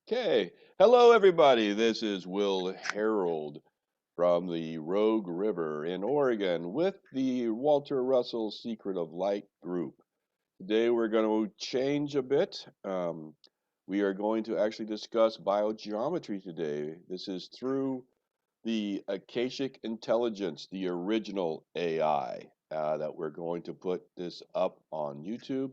Okay. Hello, everybody. This is Will Harold from the Rogue River in Oregon with the Walter Russell Secret of Light group. Today, we're going to change a bit. We are going to actually discuss biogeometry today. This is through the Akashic Intelligence, the original AI, that we're going to put this up on YouTube.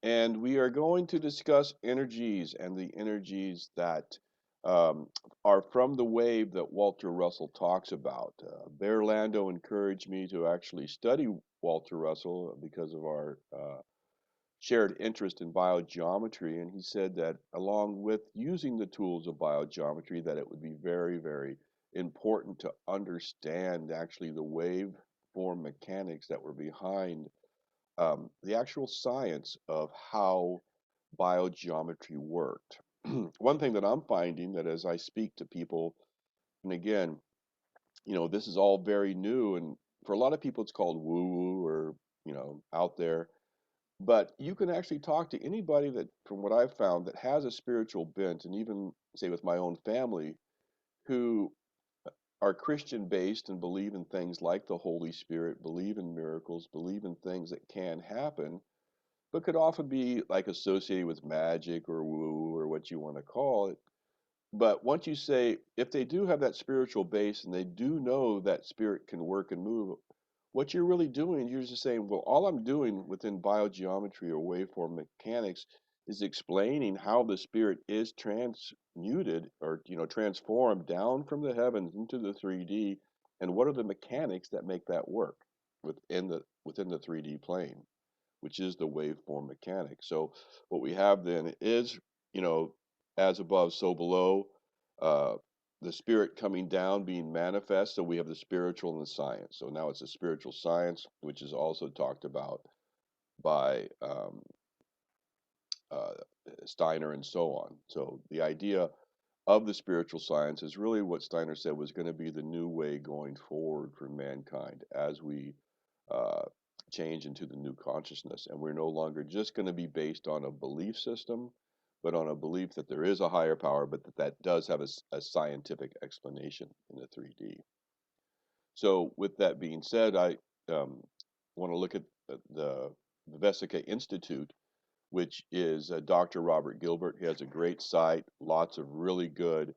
And we are going to discuss energies and the energies that um, are from the wave that Walter Russell talks about. Bear Lando encouraged me to actually study Walter Russell because of our shared interest in biogeometry, and he said that along with using the tools of biogeometry, that it would be very, very important to understand actually the waveform mechanics that were behind the actual science of how biogeometry worked. One thing that I'm finding that as I speak to people, and again, this is all very new, and for a lot of people, it's called woo-woo or, out there. But you can actually talk to anybody that, from what I've found, that has a spiritual bent, and even say with my own family, who are Christian based and believe in things like the Holy Spirit, believe in miracles, believe in things that can happen but could often be like associated with magic or woo or what you want to call it. But once you say, if they do have that spiritual base and they do know that spirit can work and move, what you're really doing, you're just saying, well, all I'm doing within biogeometry or waveform mechanics is explaining how the spirit is transmuted or transformed down from the heavens into the 3D, and what are the mechanics that make that work within the 3D plane, which is the waveform mechanics. So what we have then is, you know, as above, so below, uh, the spirit coming down, being manifest. So we have the spiritual and the science. So now it's a spiritual science, which is also talked about by uh, Steiner and so on. So the idea of the spiritual science is really what Steiner said was going to be the new way going forward for mankind as we uh, change into the new consciousness. And we're no longer just going to be based on a belief system, but on a belief that there is a higher power, but that does have a scientific explanation in the 3D. So, with that being said, I want to look at the Vesica Institute, which is Dr. Robert Gilbert. He has a great site, lots of really good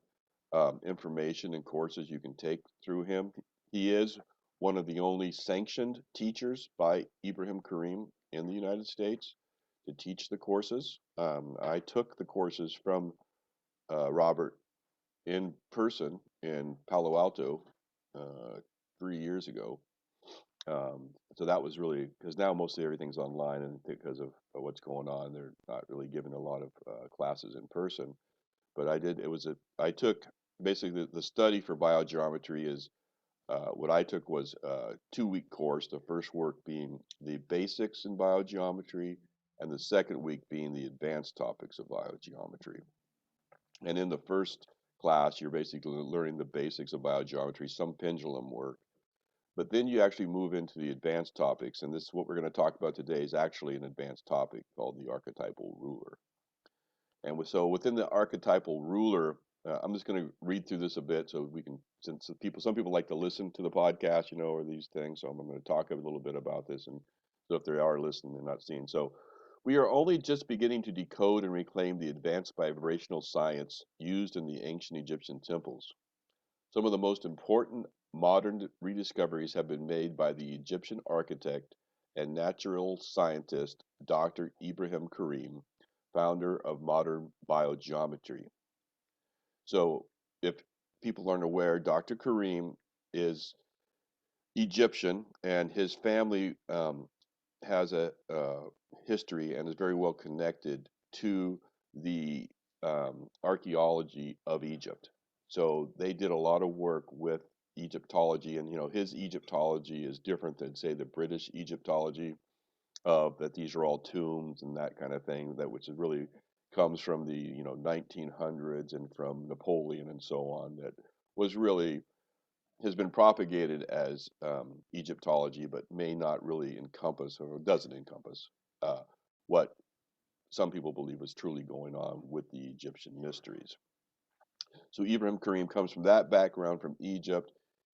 information and courses you can take through him. He is one of the only sanctioned teachers by Ibrahim Karim in the United States to teach the courses. I took the courses from Robert in person in Palo Alto uh, 3 years ago. So that was really because now mostly everything's online, and because of what's going on, they're not really giving a lot of classes in person. But I took basically the study for biogeometry is what I took was a 2 week course, the first work being the basics in biogeometry, and the second week being the advanced topics of biogeometry. And in the first class, you're basically learning the basics of biogeometry, some pendulum work. But then you actually move into the advanced topics, and this is what we're going to talk about today is actually an advanced topic called the archetypal ruler. And so within the archetypal ruler, I'm just going to read through this a bit so we can, since some people like to listen to the podcast, or these things. So I'm going to talk a little bit about this. And so if they are listening, they're not seeing. So we are only just beginning to decode and reclaim the advanced vibrational science used in the ancient Egyptian temples. Some of the most important modern rediscoveries have been made by the Egyptian architect and natural scientist Dr. Ibrahim Karim, founder of modern biogeometry. So, if people aren't aware, Dr. Karim is Egyptian, and his family has a history and is very well connected to the archaeology of Egypt. So they did a lot of work with Egyptology, and his Egyptology is different than, say, the British Egyptology of that these are all tombs and that kind of thing, that which is really comes from the 1900s and from Napoleon and so on, that was really has been propagated as Egyptology, but may not really encompass or doesn't encompass what some people believe was truly going on with the Egyptian mysteries. So Ibrahim Karim comes from that background from Egypt.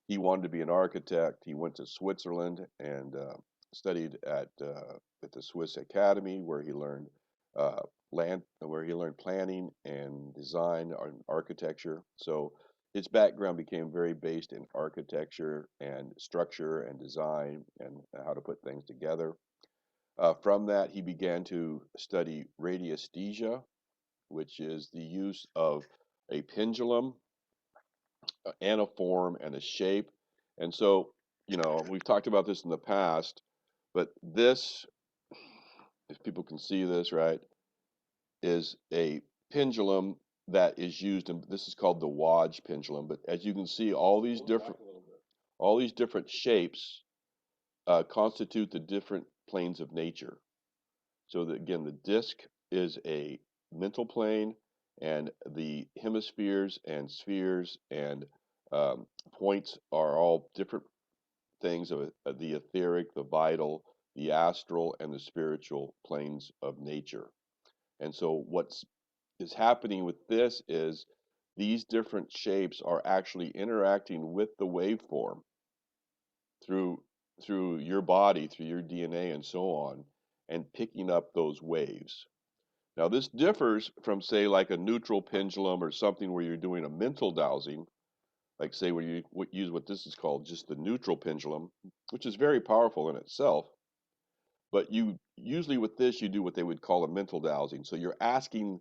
He wanted to be an architect. He went to Switzerland and studied at the Swiss Academy, where he learned where he learned planning and design and architecture. So his background became very based in architecture and structure and design and how to put things together. From that, he began to study radiesthesia, which is the use of a pendulum and a form and a shape. And so, we've talked about this in the past, but this, if people can see this, right, is a pendulum that is used, and this is called the Waj pendulum. But as you can see, all these different shapes constitute the different planes of nature. So that, again, the disc is a mental plane, and the hemispheres and spheres and points are all different things of the etheric, the vital, the astral, and the spiritual planes of nature. And so what's is happening with this is these different shapes are actually interacting with the waveform through through your body, through your DNA and so on, and picking up those waves. Now this differs from, say, like a neutral pendulum or something where you're doing a mental dowsing, like say where you use what this is called just the neutral pendulum, which is very powerful in itself. But you usually with this you do what they would call a mental dowsing. So you're asking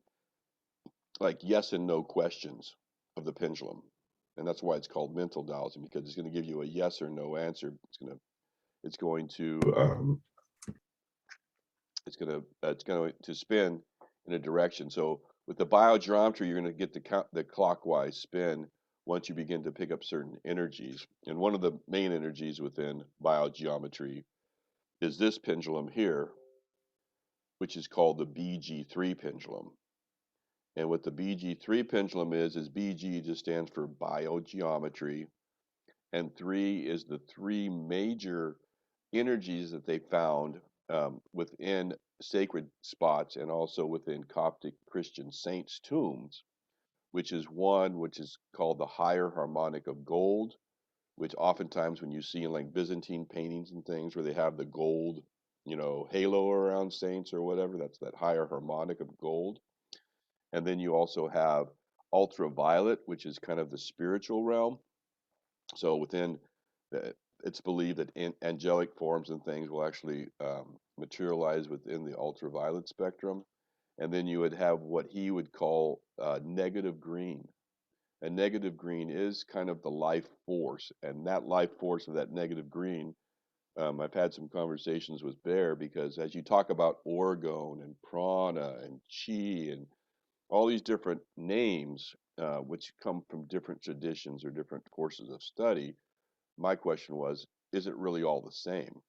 like yes and no questions of the pendulum. And that's why it's called mental dowsing, because it's going to give you a yes or no answer. It's going to it's going to spin in a direction. So with the biogeometry, you're going to get the clockwise spin once you begin to pick up certain energies. And one of the main energies within biogeometry is this pendulum here, which is called the BG3 pendulum. And what the BG3 pendulum is BG just stands for biogeometry, and 3 is the 3 major energies that they found within sacred spots and also within Coptic Christian saints' tombs, which is one which is called the higher harmonic of gold, which oftentimes when you see in like Byzantine paintings and things where they have the gold, halo around saints or whatever, that's that higher harmonic of gold. And then you also have ultraviolet, which is kind of the spiritual realm. So within it's believed that angelic forms and things will actually materialize within the ultraviolet spectrum. And then you would have what he would call negative green. And negative green is kind of the life force. And that life force of that negative green, I've had some conversations with Bear, because as you talk about orgone and prana and chi and all these different names, which come from different traditions or different courses of study, my question was, is it really all the same?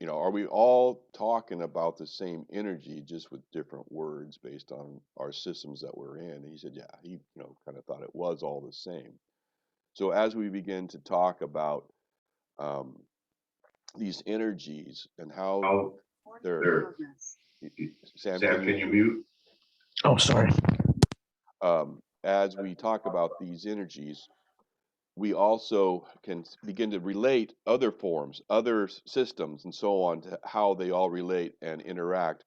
Are we all talking about the same energy just with different words based on our systems that we're in? And he said, yeah, he kind of thought it was all the same. So as we begin to talk about um, these energies and how How they're, they're, Sam, can Sam, you can you mute? mute? Oh, sorry. As we talk about these energies, we also can begin to relate other forms, other systems, and so on to how they all relate and interact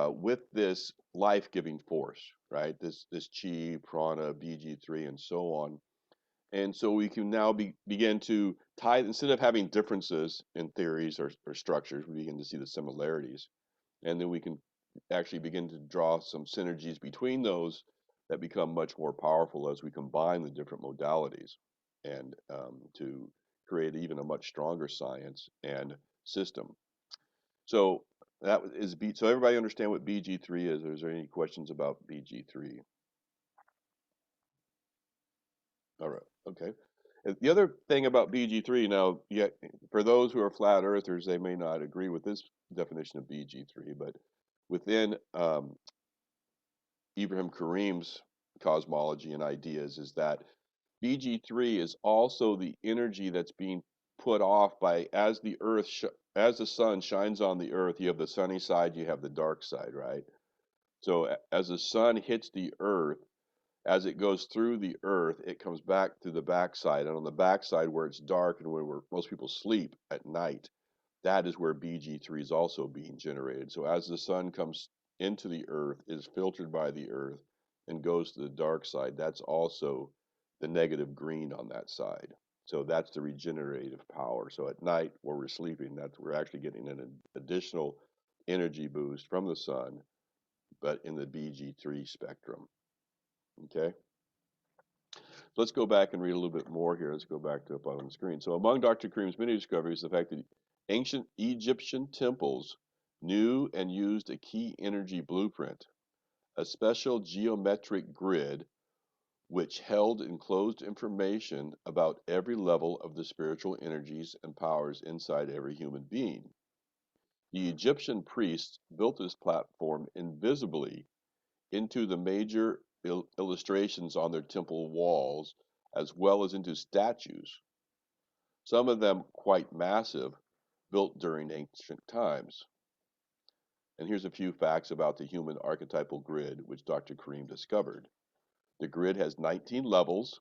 with this life-giving force, right? This chi, prana, BG3, and so on. And so we can now begin to tie, instead of having differences in theories or structures, we begin to see the similarities. And then we can actually begin to draw some synergies between those that become much more powerful as we combine the different modalities, and to create even a much stronger science and system. So that is so everybody understand what BG3 is, or is there any questions about BG3? All right, okay. The other thing about BG3, now, yeah, for those who are flat earthers, they may not agree with this definition of BG3, but within Ibrahim Karim's cosmology and ideas is that BG3 is also the energy that's being put off by, as the earth as the sun shines on the earth, you have the sunny side, you have the dark side, right? So as the sun hits the earth, as it goes through the earth, it comes back to the backside. And on the backside where it's dark and where most people sleep at night, that is where BG3 is also being generated. So as the sun comes into the earth, is filtered by the earth and goes to the dark side, that's also the negative green on that side. So that's the regenerative power. So at night where we're sleeping, that's we're actually getting an additional energy boost from the sun, but in the BG3 spectrum. Okay. So let's go back and read a little bit more here. Let's go back to up on the screen. So among Dr. Kareem's many discoveries, the fact that ancient Egyptian temples knew and used a key energy blueprint, a special geometric grid which held enclosed information about every level of the spiritual energies and powers inside every human being. The Egyptian priests built this platform invisibly into the major illustrations on their temple walls, as well as into statues, some of them quite massive, built during ancient times. And here's a few facts about the human archetypal grid, which Dr. Kareem discovered. The grid has 19 levels,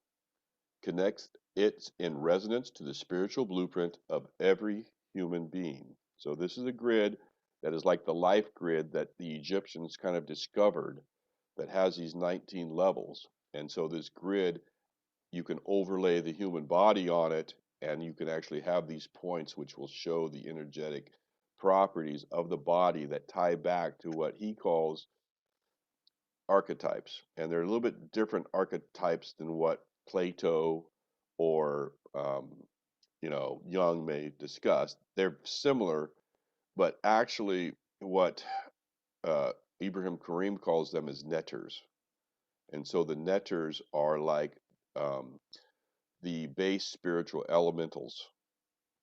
connects it in resonance to the spiritual blueprint of every human being. So this is a grid that is like the life grid that the Egyptians kind of discovered that has these 19 levels. And so this grid, you can overlay the human body on it, and you can actually have these points which will show the energetic properties of the body that tie back to what he calls archetypes. And they're a little bit different archetypes than what Plato or Jung may discuss. They're similar, but actually what uh, Ibrahim Karim calls them is netters. And so the netters are like um, the base spiritual elementals.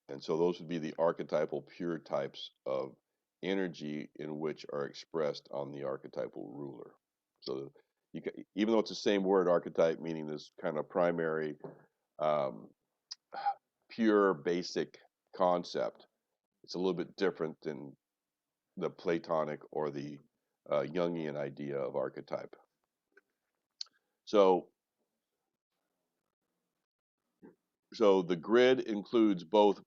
And so those would be the archetypal pure types of energy in which are expressed on the archetypal ruler. So even though it's the same word, archetype, meaning this kind of primary, um, pure, basic concept, it's a little bit different than the Platonic or the Jungian idea of archetype. So So the grid includes both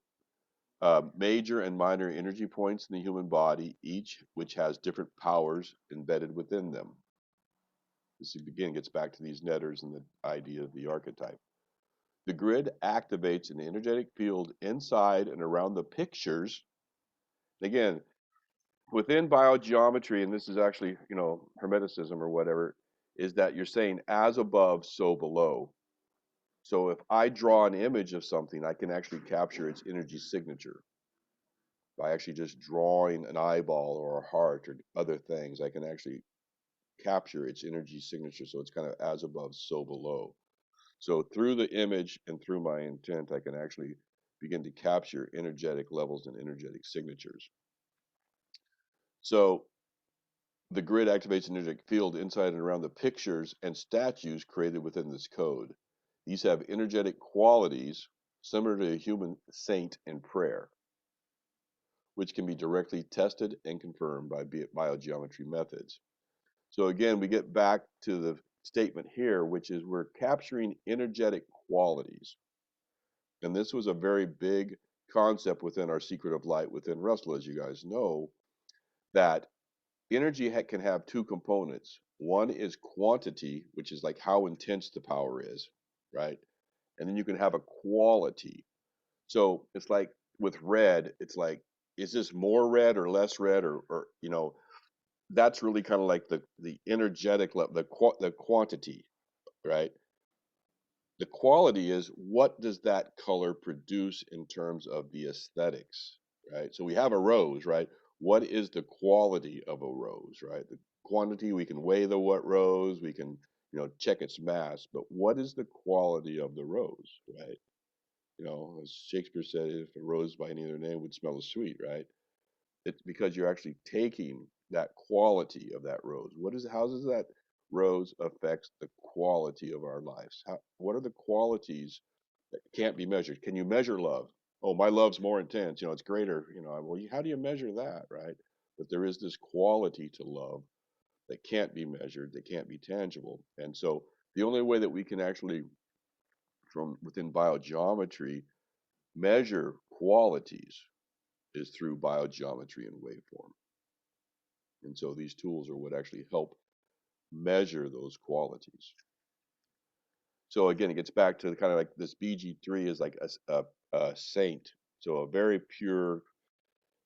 major and minor energy points in the human body, each which has different powers embedded within them. This again gets back to these netters and the idea of the archetype. The grid activates an energetic field inside and around the pictures. Again, within biogeometry, and this is actually, Hermeticism or whatever, is that you're saying as above, so below. So if I draw an image of something, I can actually capture its energy signature by actually just drawing an eyeball or a heart or other things. I can actually capture its energy signature. So it's kind of as above, so below. So through the image and through my intent, I can actually begin to capture energetic levels and energetic signatures. So the grid activates an energetic field inside and around the pictures and statues created within this code. These have energetic qualities similar to a human saint in prayer, which can be directly tested and confirmed by biogeometry methods. So again, we get back to the statement here, which is we're capturing energetic qualities. And this was a very big concept within our Secret of Light within Russell, as you guys know, that energy can have two components. One is quantity, which is like how intense the power is, right? And then you can have a quality. So it's like with red, it's like, is this more red or less red, or that's really kind of like the energetic level, the quantity, right? The quality is what does that color produce in terms of the aesthetics, right? So we have a rose, right? What is the quality of a rose, right? The quantity, we can weigh the what rose, we can check its mass, but what is the quality of the rose, right? As Shakespeare said, if a rose by any other name would smell as sweet, right? It's because you're actually taking that quality of that rose. How does that rose affects the quality of our lives? What are the qualities that can't be measured? Can you measure love? Oh, my love's more intense. It's greater. Well, how do you measure that, right? But there is this quality to love that can't be measured, that can't be tangible. And so the only way that we can actually, from within biogeometry, measure qualities is through biogeometry and waveform. And so these tools are what actually help measure those qualities. So again, it gets back to kind of like this BG3 is like a saint. So a very pure,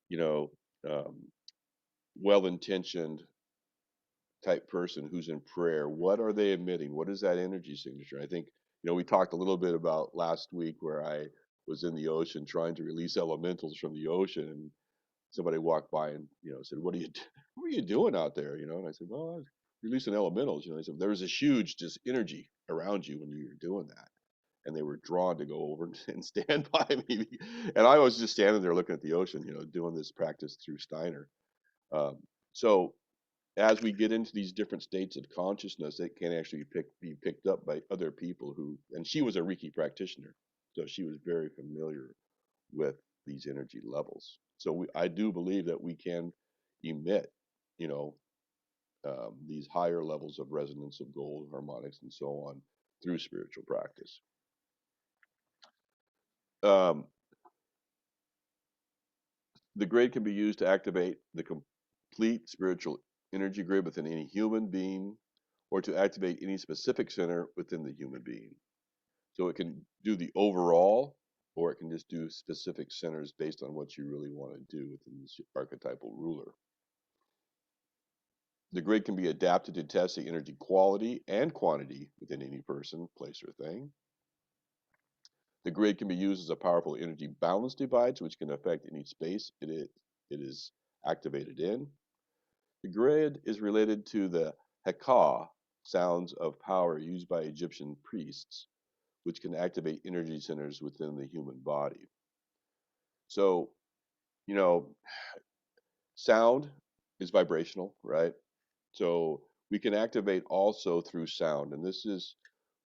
you know, um, well-intentioned type person who's in prayer. What are they emitting? What is that energy signature? I think, we talked a little bit about last week where I was in the ocean trying to release elementals from the ocean, and somebody walked by and said, "What are you what are you doing out there?" And I said, "Well, I was releasing elementals." They said there was this huge just energy around you when you were doing that, and they were drawn to go over and stand by me, and I was just standing there looking at the ocean, doing this practice through Steiner. So as we get into these different states of consciousness, it can actually be picked up by other people and she was a Reiki practitioner, so she was very familiar with these energy levels. So I do believe that we can emit, you know, these higher levels of resonance of gold, harmonics, and so on through spiritual practice. Um, the grid can be used to activate the complete spiritual energy grid within any human being or to activate any specific center within the human being. So it can do the overall, or it can just do specific centers based on what you really want to do within this archetypal ruler. The grid can be adapted to test the energy quality and quantity within any person, place, or thing. The grid can be used as a powerful energy balance device, which can affect any space it is activated in. The grid is related to the Heka sounds of power used by Egyptian priests, which can activate energy centers within the human body. So, you know, sound is vibrational, right? So we can activate also through sound. And this is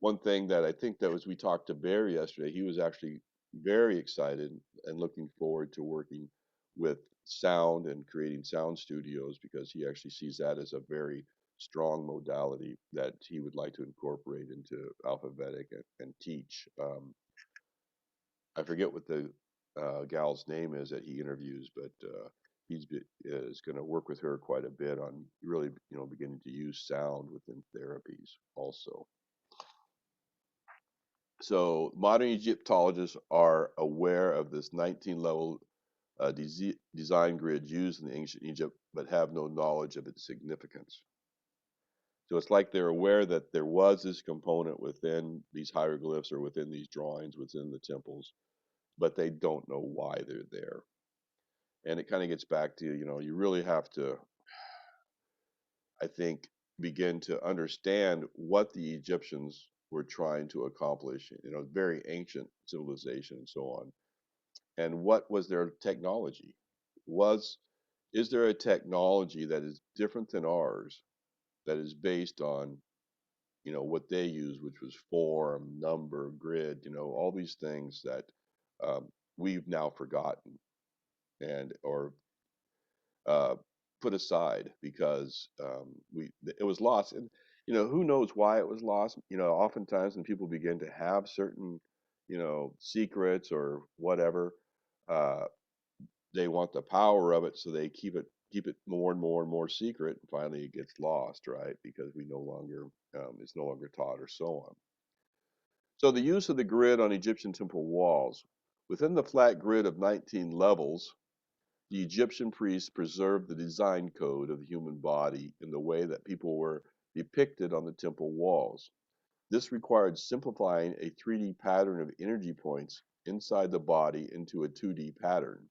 one thing that I think that was we talked to Barry yesterday. He was actually very excited and looking forward to working with sound and creating sound studios because he actually sees that as a very strong modality that he would like to incorporate into alphabetic and teach. I forget what the gal's name is that he interviews, but is going to work with her quite a bit on really, beginning to use sound within therapies also. So modern Egyptologists are aware of this 19-level design grid used in ancient Egypt, but have no knowledge of its significance. So it's like they're aware that there was this component within these hieroglyphs or within these drawings within the temples, but they don't know why they're there. And it kind of gets back to, you really have to, I think, begin to understand what the Egyptians were trying to accomplish, very ancient civilization and so on. And what was their technology? Was Is there a technology that is different than ours that is based on, what they use, which was form, number, grid, all these things that we've now forgotten and or uh, put aside because it was lost. And who knows why it was lost. Oftentimes when people begin to have certain secrets or whatever, uh, they want the power of it, so they keep it more and more and more secret, and finally it gets lost, right? Because we no longer it's no longer taught or so on. So the use of the grid on Egyptian temple walls. Within the flat grid of 19 levels, the Egyptian priests preserved the design code of the human body in the way that people were depicted on the temple walls. This required simplifying a 3D pattern of energy points inside the body into a 2D pattern.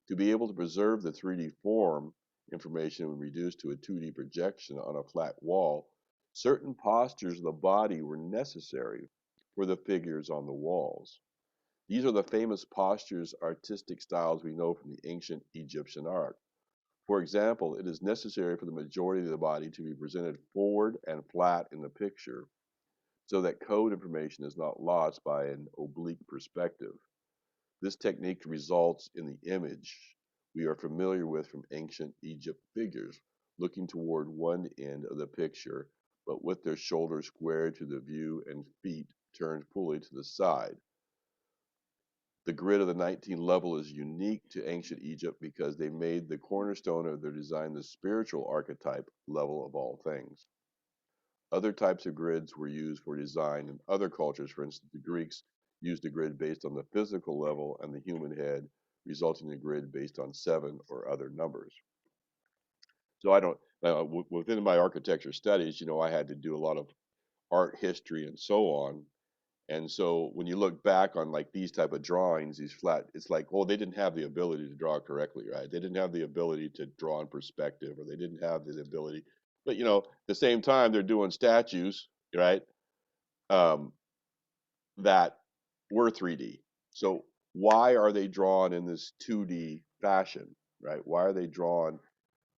To be able to preserve the 3D form, information when reduced to a 2D projection on a flat wall, certain postures of the body were necessary for the figures on the walls. These are the famous postures, artistic styles we know from the ancient Egyptian art. For example, it is necessary for the majority of the body to be presented forward and flat in the picture so that code information is not lost by an oblique perspective. This technique results in the image we are familiar with from ancient Egypt figures, looking toward one end of the picture, but with their shoulders squared to the view and feet turned fully to the side. The grid of the 19 level is unique to ancient Egypt because they made the cornerstone of their design the spiritual archetype level of all things. Other types of grids were used for design in other cultures. For instance, the Greeks used a grid based on the physical level and the human head, resulting in a grid based on seven or other numbers. So I don't, within my architecture studies, I had to do a lot of art history and so on. And so when you look back on like these type of drawings, these flat, it's like, well, they didn't have the ability to draw correctly, right? They didn't have the ability to draw in perspective, or they didn't have the ability. But at the same time, they're doing statues, right? Um, that were 3D. So why are they drawn in this 2D fashion, right? Why are they drawn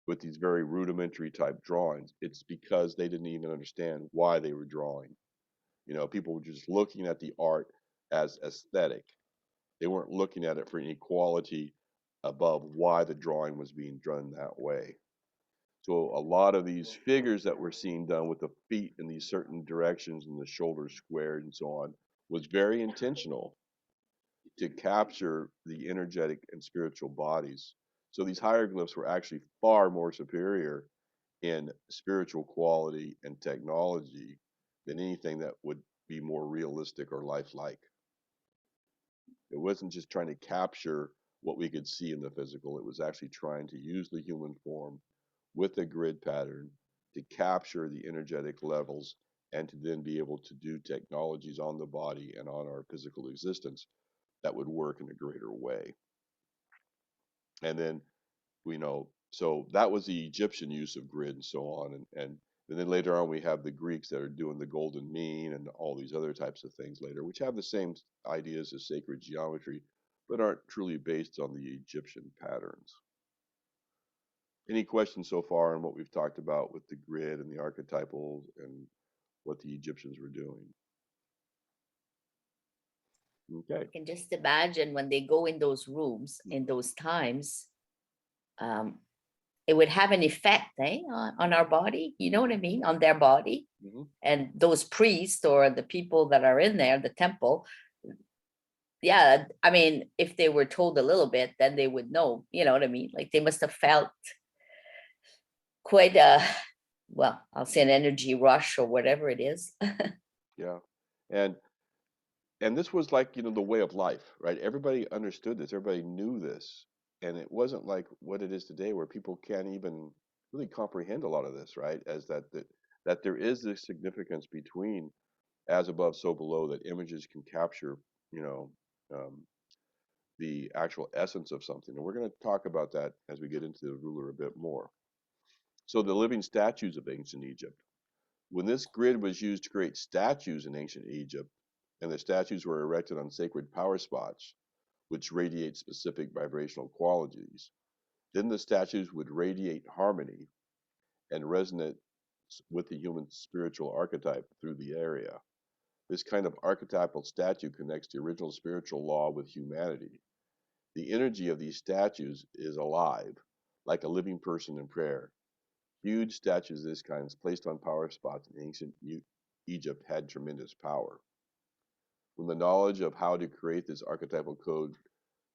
with these very rudimentary type drawings? It's because they didn't even understand why they were drawing. People were just looking at the art as aesthetic. They weren't looking at it for any quality above why the drawing was being done that way. So a lot of these figures that we're seeing done with the feet in these certain directions and the shoulders squared and so on was very intentional to capture the energetic and spiritual bodies. So these hieroglyphs were actually far more superior in spiritual quality and technology than anything that would be more realistic or lifelike. It wasn't just trying to capture what we could see in the physical, it was actually trying to use the human form with a grid pattern to capture the energetic levels and to then be able to do technologies on the body and on our physical existence that would work in a greater way. And then so that was the Egyptian use of grid and so on. And then later on, we have the Greeks that are doing the golden mean and all these other types of things later, which have the same ideas as sacred geometry, but aren't truly based on the Egyptian patterns. Any questions so far on what we've talked about with the grid and the archetypal and what the Egyptians were doing? Okay. I can just imagine when they go in those rooms in those times, um, it would have an effect on our body. You know what I mean? On their body. Mm-hmm. And those priests or the people that are in there, the temple, yeah, I mean, if they were told a little bit, then they would know, you know what I mean? Like they must have felt quite a, well, I'll say an energy rush or whatever it is. Yeah. And this was like the way of life, right? Everybody understood this, everybody knew this, and it wasn't like what it is today where people can't even really comprehend a lot of this, right? As that there is this significance between as above so below, that images can capture you know um, the actual essence of something, and we're going to talk about that as we get into the ruler a bit more. So the living statues of ancient Egypt. When this grid was used to create statues in ancient Egypt, and the statues were erected on sacred power spots, which radiate specific vibrational qualities, then the statues would radiate harmony and resonate with the human spiritual archetype through the area. This kind of archetypal statue connects the original spiritual law with humanity. The energy of these statues is alive, like a living person in prayer. Huge statues of this kind, placed on power spots in ancient Egypt, had tremendous power. When the knowledge of how to create this archetypal code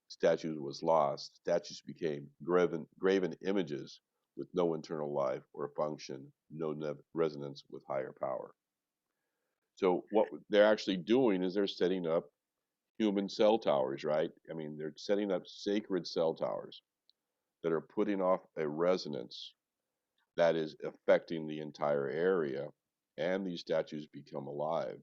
statues was lost, statues became graven images with no internal life or function, no resonance with higher power. So what they're actually doing is they're setting up human cell towers, right? I mean, they're setting up sacred cell towers that are putting off a resonance that is affecting the entire area, and these statues become alive.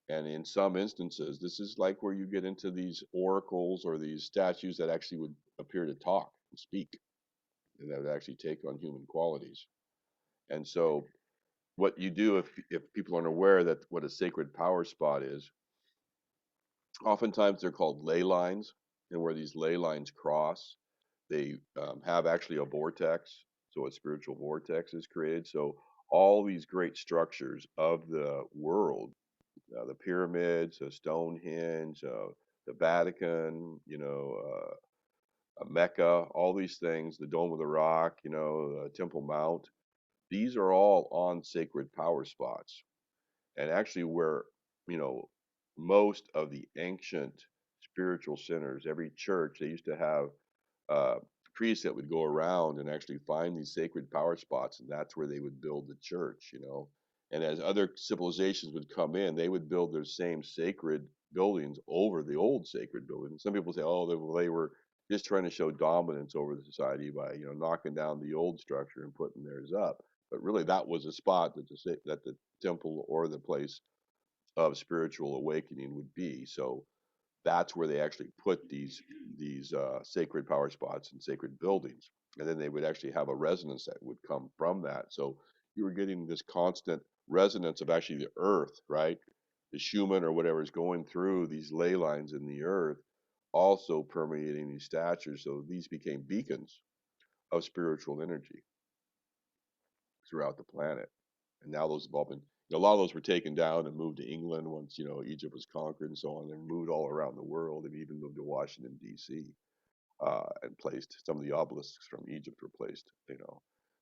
And in some instances, this is like where you get into these oracles or these statues that actually would appear to talk and speak, and that would actually take on human qualities. And so, what you do if people aren't aware that what a sacred power spot is, oftentimes they're called ley lines, and where these ley lines cross, they have actually a vortex. So a spiritual vortex is created. So all these great structures of the world, the pyramids, Stonehenge, the Vatican, Mecca, all these things, the Dome of the Rock, Temple Mount. These are all on sacred power spots. And actually, where, you know, most of the ancient spiritual centers, every church, they used to have uh, priests that would go around and actually find these sacred power spots, and that's where they would build the church. And as other civilizations would come in, they would build their same sacred buildings over the old sacred buildings. Some people say, oh, they were just trying to show dominance over the society by, knocking down the old structure and putting theirs up. But really, that was a spot that the temple or the place of spiritual awakening would be. So that's where they actually put these sacred power spots and sacred buildings, and then they would actually have a resonance that would come from that. So you were getting this constant resonance of actually the earth, right? The Schumann or whatever is going through these ley lines in the earth, also permeating these statues. So these became beacons of spiritual energy throughout the planet. And now those have all been, a lot of those were taken down and moved to England once, Egypt was conquered and so on, and moved all around the world, and even moved to Washington, D.C., and placed some of the obelisks from Egypt were placed.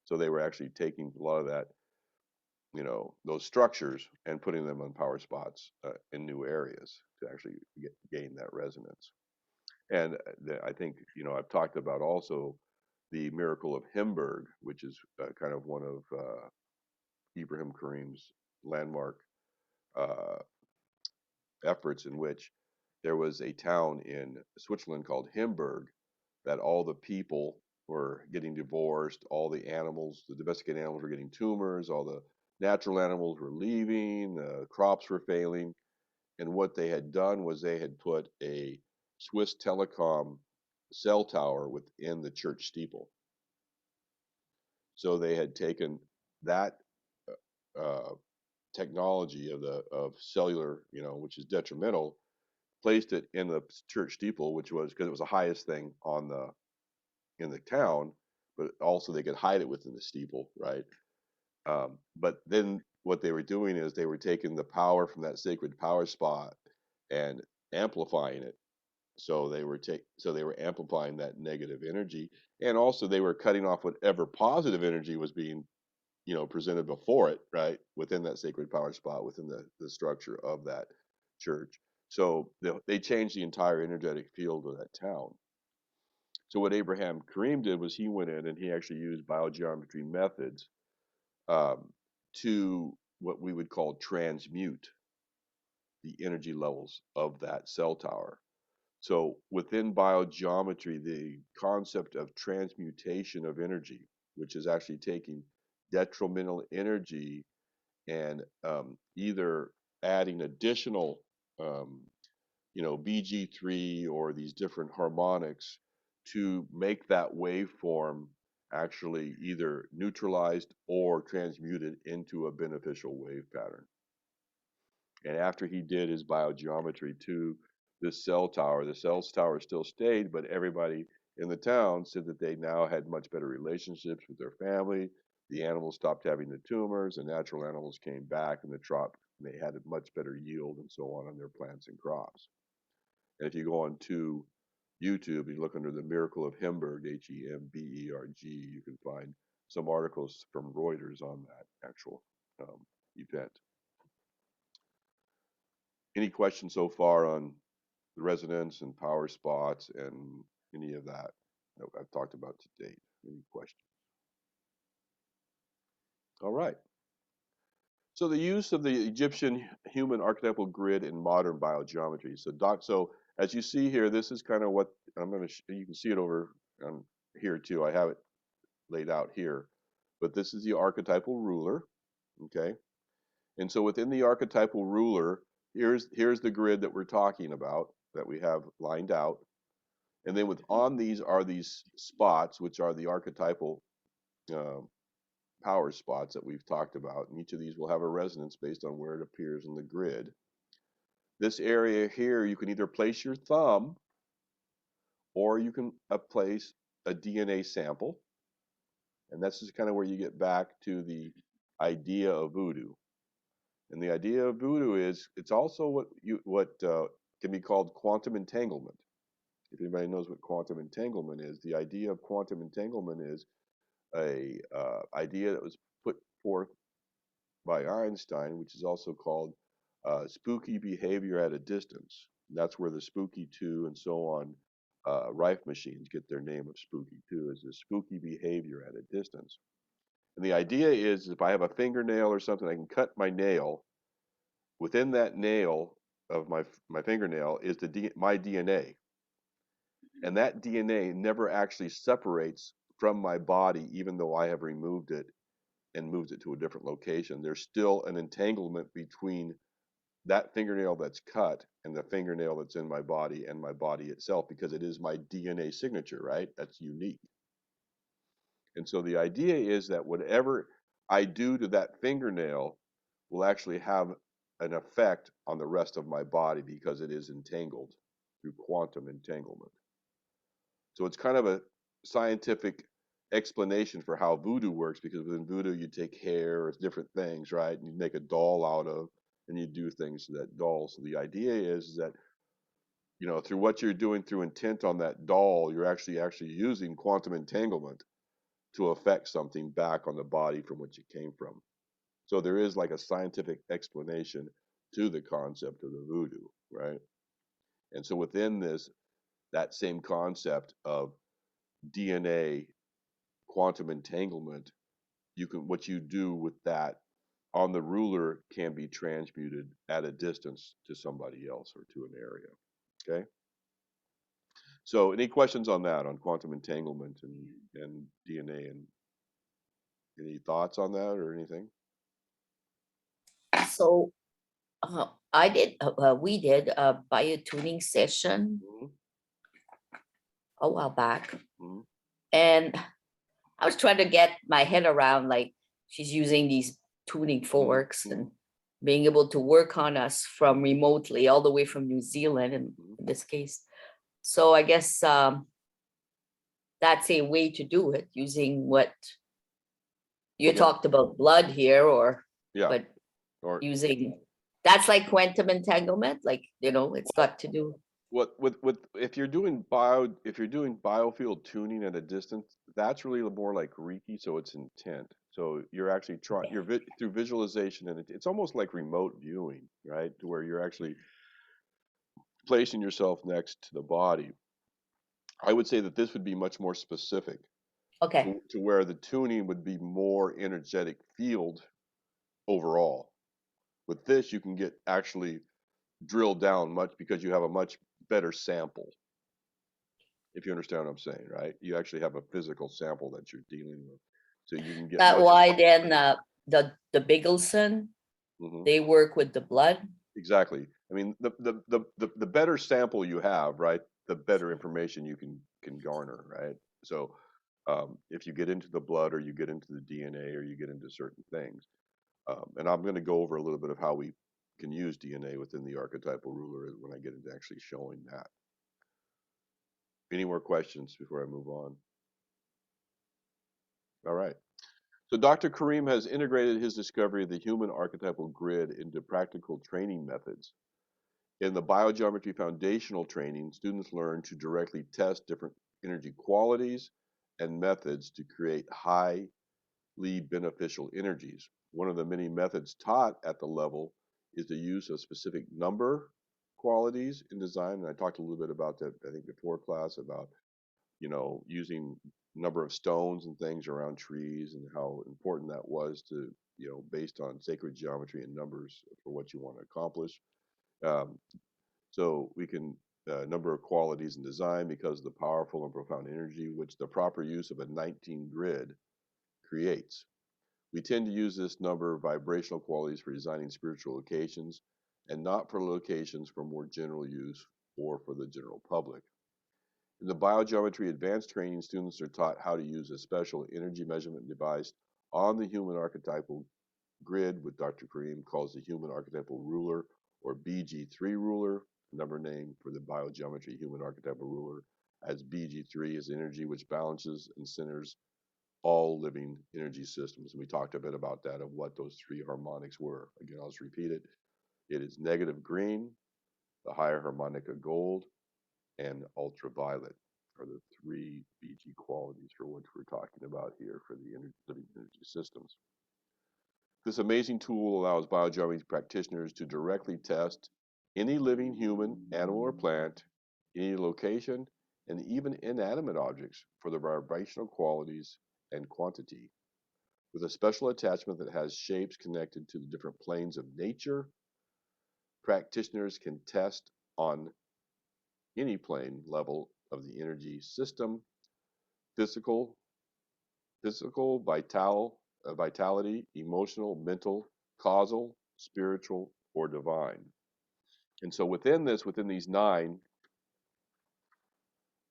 So they were actually taking a lot of that, those structures and putting them on power spots in new areas to actually gain that resonance. And I think, I've talked about also the miracle of Himberg, which is kind of one of Ibrahim Karim's landmark uh, efforts, in which there was a town in Switzerland called Himberg that all the people were getting divorced, all the animals, the domesticated animals were getting tumors, all the natural animals were leaving, crops were failing. And what they had done was they had put a Swiss telecom cell tower within the church steeple. So they had taken that uh, technology of cellular, which is detrimental, placed it in the church steeple, which was because it was the highest thing on the in the town, but also they could hide it within the steeple, right? But then what they were doing is they were taking the power from that sacred power spot and amplifying it. So they were amplifying that negative energy, and also they were cutting off whatever positive energy was being presented before it, right, within that sacred power spot, within the structure of that church. So they changed the entire energetic field of that town. So what Abraham Karim did was he went in and he actually used biogeometry methods um, to what we would call transmute the energy levels of that cell tower. So within biogeometry, the concept of transmutation of energy, which is actually taking detrimental energy and either adding additional, um, BG3 or these different harmonics to make that waveform actually either neutralized or transmuted into a beneficial wave pattern. And after he did his biogeometry to the cell tower still stayed, but everybody in the town said that they now had much better relationships with their family. The animals stopped having the tumors, the natural animals came back, and they had a much better yield and so on their plants and crops. And if you go on to YouTube and you look under the Miracle of Hemberg, Hemberg, you can find some articles from Reuters on that actual event. Any questions so far on the resonance and power spots and any of that I've talked about to date? Any questions? All right. So the use of the Egyptian human archetypal grid in modern biogeometry. So as you see here, this is kind of what I'm going to. You can see it over here too. I have it laid out here, but this is the archetypal ruler. Okay, and so within the archetypal ruler, here's the grid that we're talking about that we have lined out. And then on these are these spots, which are the archetypal uh, power spots that we've talked about. And each of these will have a resonance based on where it appears in the grid. This area here, you can either place your thumb or you can place a DNA sample. And that's just kind of where you get back to the idea of voodoo. And the idea of voodoo is it's also what can be called quantum entanglement. If anybody knows what quantum entanglement is, the idea of quantum entanglement is a idea that was put forth by Einstein, which is also called spooky behavior at a distance. That's where the spooky 2 and so on Rife machines get their name of spooky 2, is the spooky behavior at a distance. And the idea is if I have a fingernail or something, I can cut my nail. Within that nail of my fingernail is my DNA. And that DNA never actually separates from my body, even though I have removed it and moved it to a different location. There's still an entanglement between that fingernail that's cut and the fingernail that's in my body and my body itself, because it is my DNA signature, right? That's unique. And so the idea is that whatever I do to that fingernail will actually have an effect on the rest of my body because it is entangled through quantum entanglement. So it's kind of a scientific explanation for how voodoo works, because within voodoo you take hair or different things, right? And you make a doll out of, and you do things to that doll. So the idea is that, you know, through what you're doing through intent on that doll, you're actually using quantum entanglement to affect something back on the body from which it came from. So there is like a scientific explanation to the concept of the voodoo, right? And so within this, that same concept of DNA quantum entanglement, you can, what you do with that on the ruler can be transmuted at a distance to somebody else or to an area. Okay. So any questions on that, on quantum entanglement and DNA, and any thoughts on that or anything? So we did a biotuning session Mm-hmm. a while back, Mm-hmm. and I was trying to get my head around, like, she's using these tuning forks Mm-hmm. and being able to work on us from remotely, all the way from New Zealand in this case. So I guess that's a way to do it, using what you Yeah. talked about, blood here, or Yeah. but Or using, that's like quantum entanglement, like, it's well, got to do. what with if you're doing biofield tuning at a distance, that's really more like Reiki, so it's intent. So you're actually trying, through visualization, and it's almost like remote viewing, right? To where you're actually placing yourself next to the body. I would say that this would be much more specific Okay. to where the tuning would be more energetic field overall. With this, you can get actually drill down much because you have a much better sample. If you understand what I'm saying, right? You actually have a physical sample that you're dealing with, so you can get That much. why then the Bigelson, Hmm. they work with the blood. Exactly. I mean, the better sample you have, right, the better information you can garner, right? So, if you get into the blood, or you get into the DNA, or you get into certain things, and I'm going to go over a little bit of how we can use DNA within the archetypal ruler when I get into actually showing that. Any more questions before I move on? All right. So Dr. Kareem has integrated his discovery of the human archetypal grid into practical training methods. In the biogeometry foundational training, students learn to directly test different energy qualities and methods to create highly beneficial energies. One of the many methods taught at the level is the use of specific number qualities in design. And I talked a little bit about that, I think, before class, about, using number of stones and things around trees, and how important that was to, based on sacred geometry and numbers for what you want to accomplish. Um, so we can number of qualities in design because of the powerful and profound energy which the proper use of a 19 grid creates. We tend to use this number of vibrational qualities for designing spiritual locations, and not for locations for more general use or for the general public. In the biogeometry advanced training, students are taught how to use a special energy measurement device on the human archetypal grid, what Dr. Kareem calls the human archetypal ruler, or BG3 ruler, number name for the biogeometry human archetypal ruler, as BG3 is energy which balances and centers all living energy systems. And we talked a bit about that, of what those three harmonics were. Again, I'll just repeat it. It is negative green, the higher harmonica gold, and ultraviolet are the three BG qualities for which we're talking about here for the living energy systems. This amazing tool allows biogeometry practitioners to directly test any living human, animal, or plant, any location, and even inanimate objects for their vibrational qualities and quantity. With a special attachment that has shapes connected to the different planes of nature, practitioners can test on any plane level of the energy system, physical, vitality, emotional, mental, causal, spiritual, or divine. And so within these nine,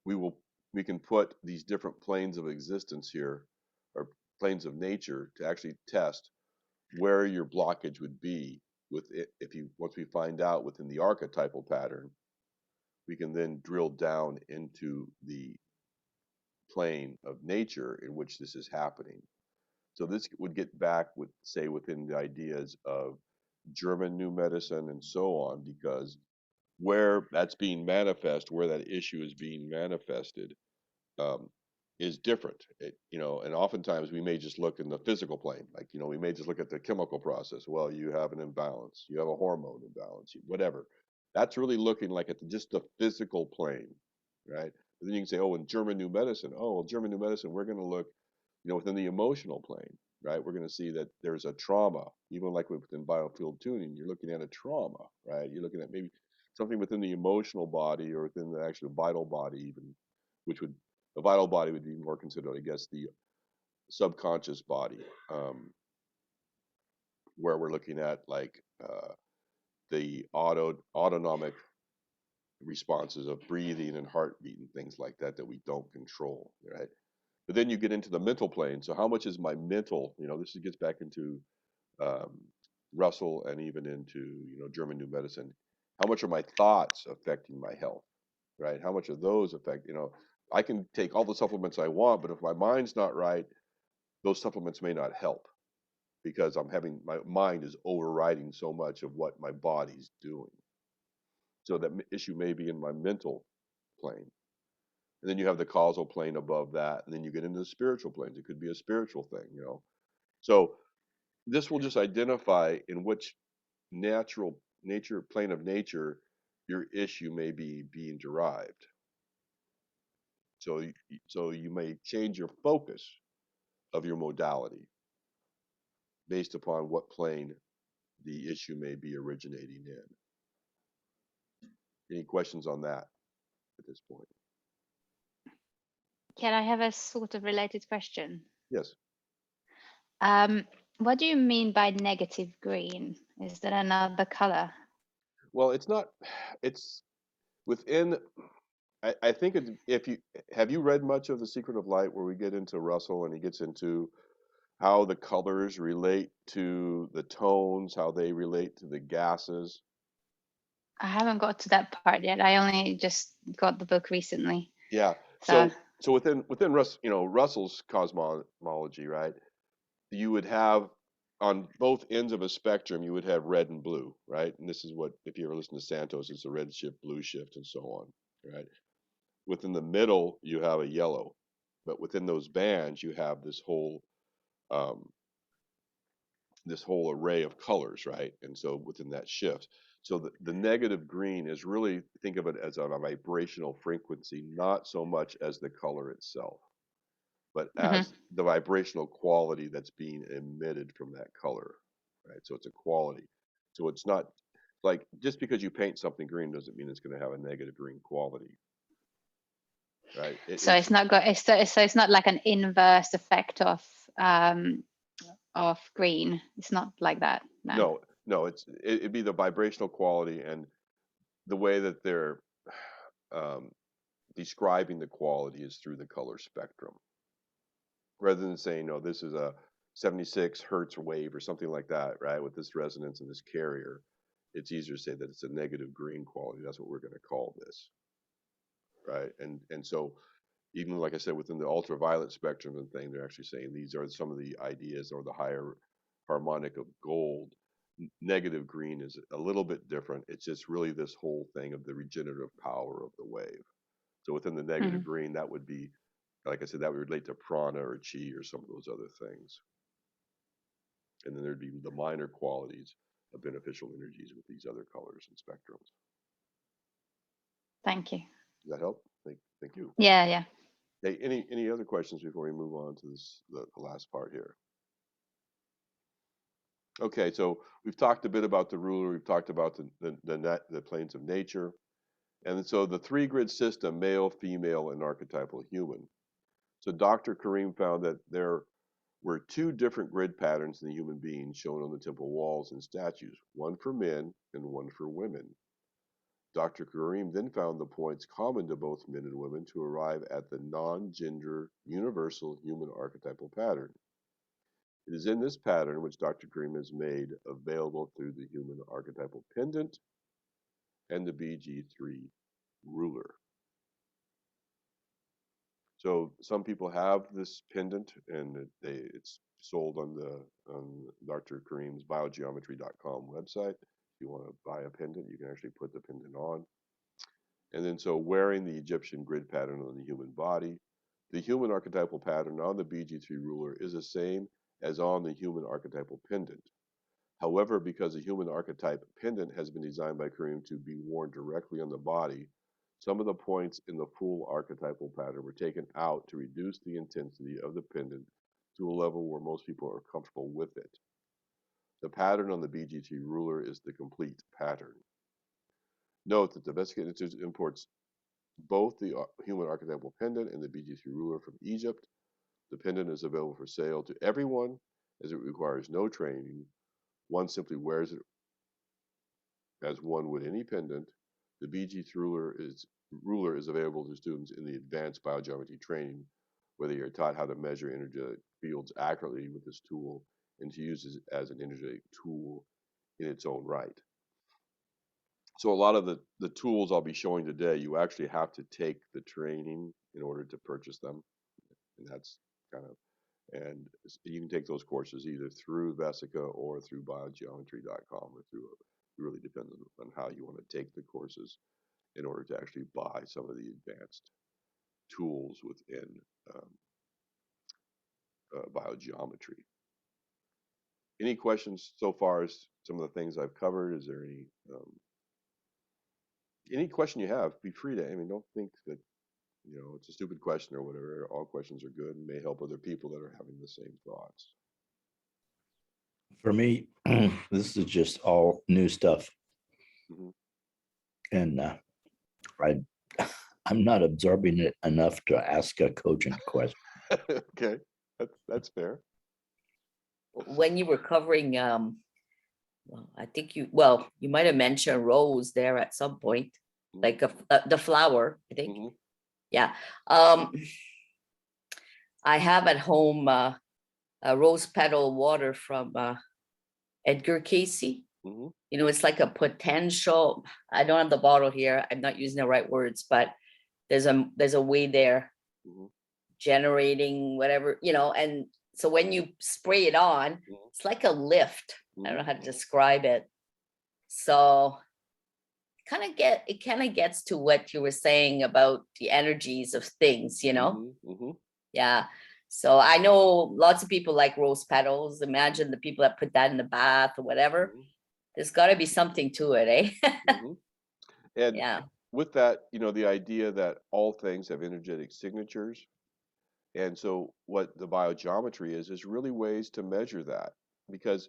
we will we can put these different planes of existence here, or planes of nature, to actually test where your blockage would be with it. If you once we find out within the archetypal pattern, we can then drill down into the plane of nature in which this is happening. So this would get back with, say, within the ideas of German new medicine and so on, because where that's being manifest, where that issue is being manifested, um, is different. And oftentimes we may just look in the physical plane, like we may just look at the chemical process. Well, you have an imbalance, you have a hormone imbalance, whatever. That's really looking like at just the physical plane, right? But then you can say, oh, in German new medicine, oh, well, German new medicine, we're going to look, within the emotional plane, right? We're going to see that there's a trauma, even like within biofield tuning, you're looking at a trauma, right? You're looking at maybe something within the emotional body or within the actual vital body, even, which would the vital body would be more considered, I guess, the subconscious body, where we're looking at like the autonomic responses of breathing and heartbeat and things like that that we don't control, right? But then you get into the mental plane. So how much is my mental? This gets back into um, Russell and even into German New Medicine. How much are my thoughts affecting my health? Right? How much of those affect? I can take all the supplements I want, but if my mind's not right, those supplements may not help because my mind is overriding so much of what my body's doing. So that issue may be in my mental plane. And then you have the causal plane above that, and then you get into the spiritual planes. It could be a spiritual thing. So this will just identify in which natural nature plane of nature your issue may be being derived. So you may change your focus of your modality based upon what plane the issue may be originating in. Any questions on that at this point? Can I have a sort of related question? Yes. Um, what do you mean by negative green? Is that another color? Well, it's not. It's within. I think if you have you read much of The Secret of Light, where we get into Russell and he gets into how the colors relate to the tones, how they relate to the gases. I haven't got to that part yet. I only just got the book recently. Yeah. So So within Russell's cosmology, right? You would have on both ends of a spectrum, you would have red and blue, right? And this is what, if you ever listen to Santos, it's a red shift, blue shift, and so on, right? Within the middle, you have a yellow, but within those bands, you have um, this whole array of colors, right? And so within that shift, so the negative green is really, think of it as a vibrational frequency, not so much as the color itself, but as the vibrational quality that's being emitted from that color, right? So it's a quality. So it's not like just because you paint something green doesn't mean it's going to have a negative green quality, right? so it's not got so it's not like an inverse effect of green. It's not like that. No, it'd be the vibrational quality and the way that they're um, describing the quality is through the color spectrum, rather than saying, no, this is a 76 hertz wave or something like that, right? With this resonance and this carrier, it's easier to say that it's a negative green quality. That's what we're going to call this, right? And so even like I said, within the ultraviolet spectrum and thing, they're actually saying these are some of the ideas or the higher harmonic of gold. Negative green is a little bit different. It's just really this whole thing of the regenerative power of the wave. So within the negative Mhm. green, that would be, like I said, that would relate to prana or chi or some of those other things. And then there'd be the minor qualities of beneficial energies with these other colors and spectrums. Thank you. Does that help? Thank you. Yeah, yeah. Hey, any other questions before we move on to this the last part here? Okay, so we've talked a bit about the ruler. We've talked about the planes of nature, and so the three grid system: male, female, and archetypal human. So Dr. Karim found that there were two different grid patterns in the human being shown on the temple walls and statues, one for men and one for women. Dr. Karim then found the points common to both men and women to arrive at the non-gender universal human archetypal pattern. It is in this pattern which Dr. Karim has made available through the human archetypal pendant and the BG3 ruler. So some people have this pendant, and it's sold on Dr. Karim's Biogeometry.com website. If you want to buy a pendant, you can actually put the pendant on. And then so wearing the Egyptian grid pattern on the human body, the human archetypal pattern on the BG3 ruler is the same as on the human archetypal pendant. However, because the human archetype pendant has been designed by Karim to be worn directly on the body, some of the points in the full archetypal pattern were taken out to reduce the intensity of the pendant to a level where most people are comfortable with it. The pattern on the BG3 ruler is the complete pattern. Note that the Vesica Institute imports both the human archetypal pendant and the BG3 ruler from Egypt. The pendant is available for sale to everyone as it requires no training. One simply wears it as one would any pendant. The BG3 ruler is available to students in the advanced biogeometry training, where they are taught how to measure energetic fields accurately with this tool and to use it as an energetic tool in its own right. So a lot of the tools I'll be showing today, you actually have to take the training in order to purchase them. And that's kind of, and you can take those courses either through Vesica or through biogeometry.com or through, it really depends on how you want to take the courses in order to actually buy some of the advanced tools within um, biogeometry. Any questions so far as some of the things I've covered? Is there any question you have? Be free to. I mean, don't think that it's a stupid question or whatever. All questions are good and may help other people that are having the same thoughts. For me, this is just all new stuff, Mhm. and I I'm not absorbing it enough to ask a cogent question. Okay, that's fair. When you were covering, well, I think you might have mentioned rose there at some point, Mhm. like the flower, I think. Mhm. Yeah. I have at home a rose petal water from Edgar Casey. Mhm. It's like a potential. I don't have the bottle here. I'm not using the right words, but there's a way there Mhm. generating whatever, and so when you spray it on, Mhm. it's like a lift. I don't know how to Mhm. describe it. So it kind of gets to what you were saying about the energies of things. Mhm. Mhm. Yeah. So I know lots of people like rose petals. Imagine the people that put that in the bath or whatever. Mhm. There's got to be something to it, eh? Mhm. And Yeah. with that, the idea that all things have energetic signatures. And so what the biogeometry is really ways to measure that, because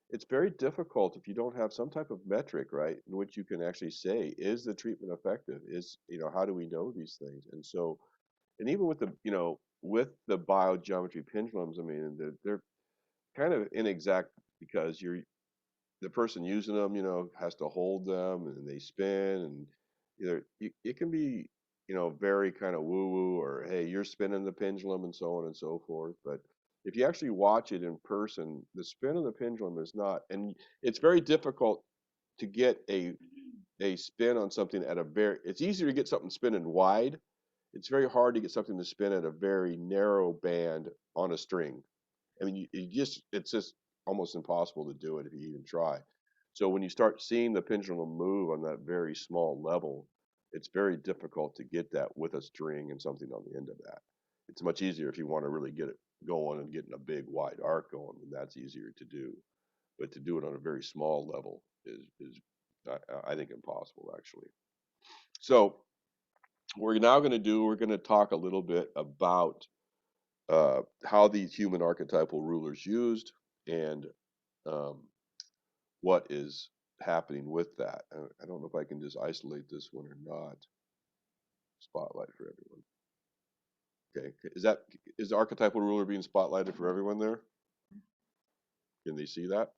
it's very difficult if you don't have some type of metric, right, in which you can actually say, is the treatment effective? How do we know these things? And so, and even with the biogeometry pendulums, I mean, they're kind of inexact because the person using them, has to hold them and they spin, and it can be, very kind of woo woo, or hey, you're spinning the pendulum and so on and so forth. But if you actually watch it in person, the spin of the pendulum is not, and it's very difficult to get a spin on something it's easier to get something spinning wide. It's very hard to get something to spin at a very narrow band on a string. I mean, it's just almost impossible to do it if you even try. So when you start seeing the pendulum move on that very small level, it's very difficult to get that with a string and something on the end of that. It's much easier if you want to really get it going and getting a big wide arc going, and that's easier to do. But to do it on a very small level is I think impossible actually. So we're now going to do, we're going to talk a little bit about how these human archetypal rulers used and what is happening with that. I don't know if I can just isolate this one or not. Spotlight for everyone. Okay, is the archetypal ruler being spotlighted for everyone there? Can they see that?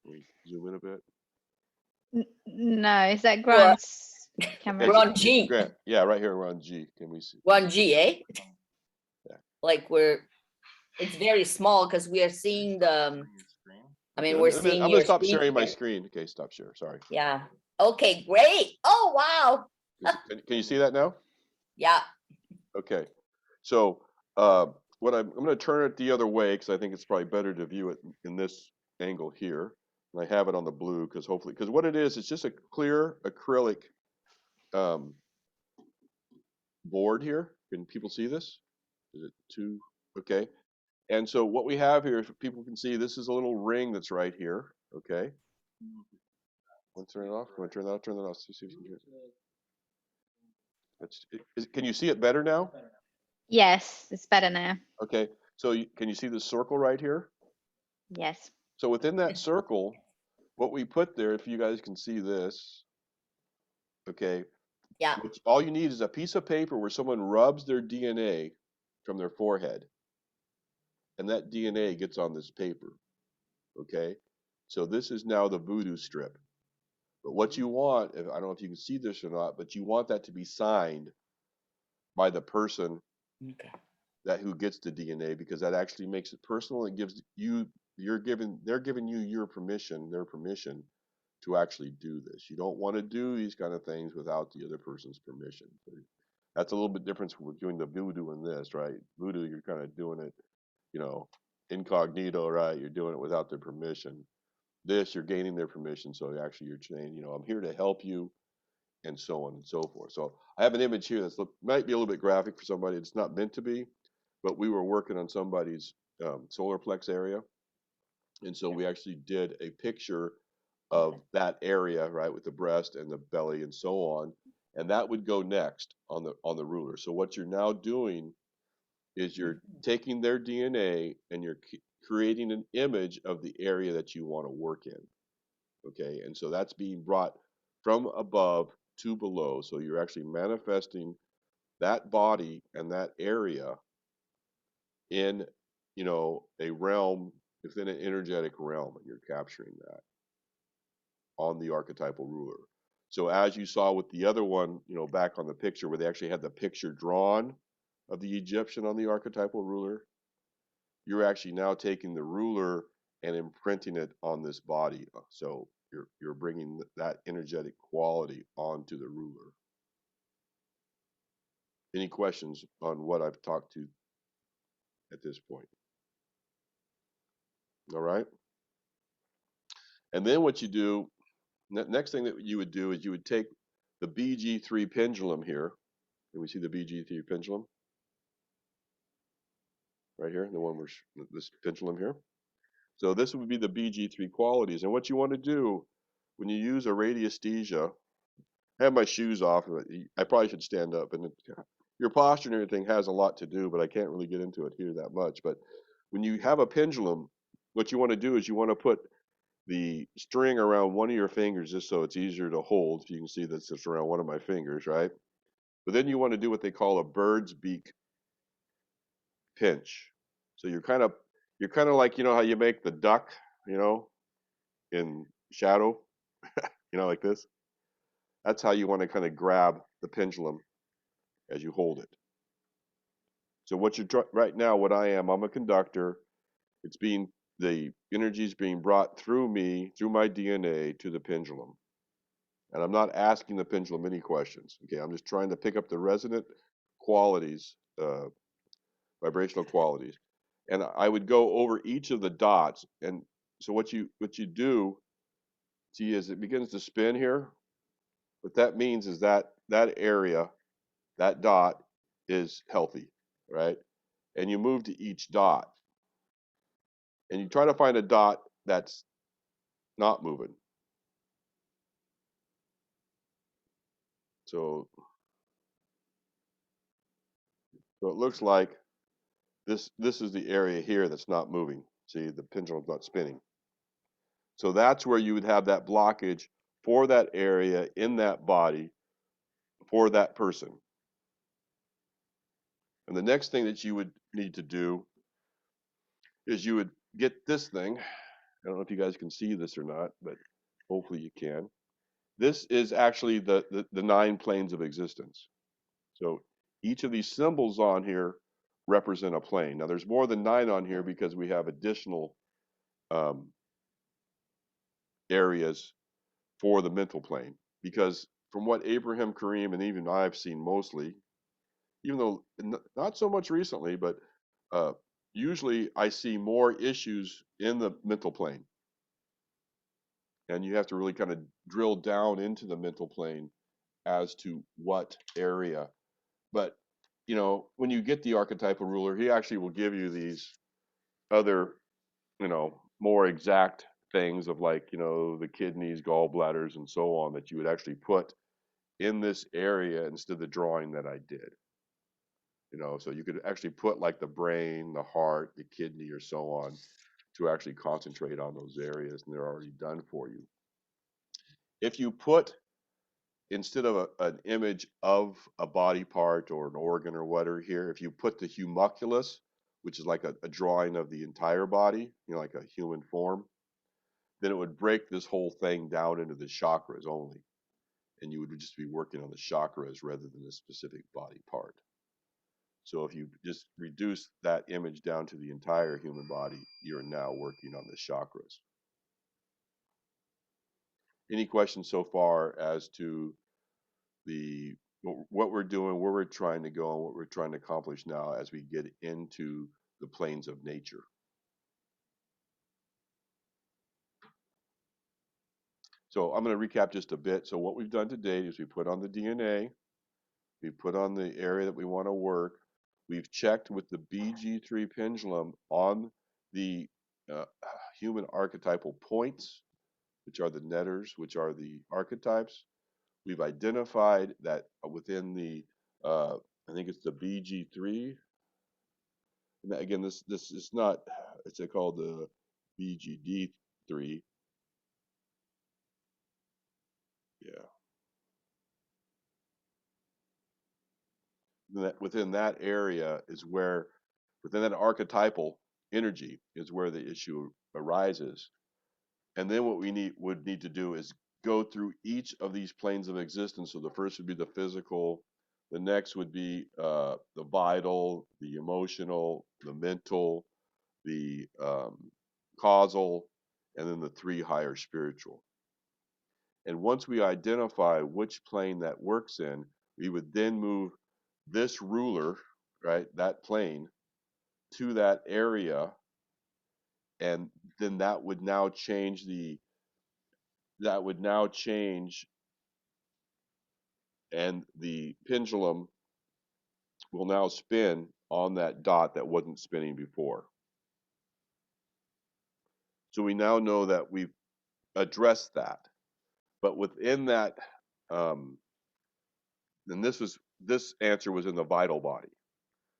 Can we zoom in a bit? No, is that Well, Grant's camera? We're on G. Grant, yeah, right here we're on G. Can we see? We're on G, eh? Yeah. Like it's very small because we are seeing the, I mean, we're seeing I'm your gonna stop screen sharing my here. screen. Okay, stop share. Sorry. Yeah. Okay, great. Oh, wow. Can you see that now? Yeah. Okay. So what I'm going to turn it the other way because I think it's probably better to view it in this angle here. And I have it on the blue because hopefully, because what it is, it's just a clear acrylic board here. Can people see this? Is it too? Okay. And so what we have here, if people can see, this is a little ring that's right here. Okay. Want to turn it off? Want to turn that off? Turn that off. See if you can hear it. Can you see it better now? Yes, it's better now. Okay. So can you see the circle right here? Yes. So within that circle, what we put there, if you guys can see this, okay, Yeah. all you need is a piece of paper where someone rubs their DNA from their forehead, and that DNA gets on this paper, okay? So this is now the voodoo strip. But what you want, I don't know if you can see this or not, but you want that to be signed by the person Okay. who gets the DNA, because that actually makes it personal and gives you, they're giving you their permission to actually do this. You don't want to do these kind of things without the other person's permission. So that's a little bit different from doing the voodoo and this, right? Voodoo, you're kind of doing it, incognito, right? You're doing it without their permission. This, you're gaining their permission, so actually you're saying, I'm here to help you, and so on and so forth. So I have an image here that might be a little bit graphic for somebody. It's not meant to be, but we were working on somebody's solar plex area, and so we actually did a picture of that area, right, with the breast and the belly and so on, and that would go next on the ruler. So what you're now doing is you're taking their DNA and you're creating an image of the area that you want to work in. Okay, and so that's being brought from above to below. So you're actually manifesting that body and that area in, a realm within an energetic realm, and you're capturing that on the archetypal ruler. So as you saw with the other one, back on the picture where they actually had the picture drawn of the Egyptian on the archetypal ruler, you're actually now taking the ruler and imprinting it on this body. So you're bringing that energetic quality onto the ruler. Any questions on what I've talked to at this point? All right. And then what you do, next thing that you would do is you would take the BG3 pendulum here. Can we see the BG3 pendulum? Right here, the one where this pendulum here. So this would be the BG3 qualities. And what you want to do when you use a radiesthesia, I have my shoes off. I probably should stand up. And your posture and everything has a lot to do, but I can't really get into it here that much. But when you have a pendulum, what you want to do is you want to put the string around one of your fingers just so it's easier to hold. If you can see that's just around one of my fingers, right? But then you want to do what they call a bird's beak pinch. So you're kind of like, how you make the duck, in shadow, like this. That's how you want to kind of grab the pendulum as you hold it. So what you're right now, I'm a conductor. The energy is being brought through me, through my DNA to the pendulum. And I'm not asking the pendulum any questions. Okay, I'm just trying to pick up the resonant qualities, vibrational qualities. And I would go over each of the dots. And so what you do, see, as it begins to spin here, What that means is that that area, that dot is healthy, right? And you move to each dot and you try to find a dot that's not moving. So, so it looks like this is the area here that's not moving. See, the pendulum's not spinning. So that's where you would have that blockage for that area in that body for that person. And the next thing that you would need to do is you would get this thing. I don't know if you guys can see this or not, but hopefully you can. This is actually the 9 planes of existence. So each of these symbols on here represent a plane. Now there's more than 9 on here because we have additional um, areas for the mental plane. Because from what Abraham Kareem and even I've seen mostly, even though not so much recently, but uh, usually I see more issues in the mental plane. And you have to really kind of drill down into the mental plane as to what area. But, you know, when you get the archetypal ruler, he actually will give you these other, you know, more exact things of like, you know, the kidneys, gallbladders, and so on that you would actually put in this area instead of the drawing that I did. You know, so you could actually put like the brain, the heart, the kidney, or so on to actually concentrate on those areas, and they're already done for you. If you put, instead of an image of a body part or an organ or whatever here, if you put the homunculus, which is like a drawing of the entire body, you know, like a human form, then it would break this whole thing down into the chakras only. And you would just be working on the chakras rather than a specific body part. So if you just reduce that image down to the entire human body, you're now working on the chakras. Any questions so far as to the what we're doing, where we're trying to go, and what we're trying to accomplish now as we get into the planes of nature? So I'm going to recap just a bit. So what we've done to date is we put on the DNA, we put on the area that we want to work, we've checked with the BG3 pendulum on the uh, human archetypal points, which are the netters, which are the archetypes. We've identified that within the, I think it's the BG3. And again, this is not, it's called the BGD3. Yeah. That within that area is where, within that archetypal energy is where the issue arises. And then what we would need to do is go through each of these planes of existence. So the first would be the physical, the next would be the vital, the emotional, the mental, the causal, and then the 3 higher spiritual. And once we identify which plane that works in, we would then move this ruler, right, that plane, to that area, and then that would now change and the pendulum will now spin on that dot that wasn't spinning before. So we now know that we've addressed that. But within that, and this answer was in the vital body.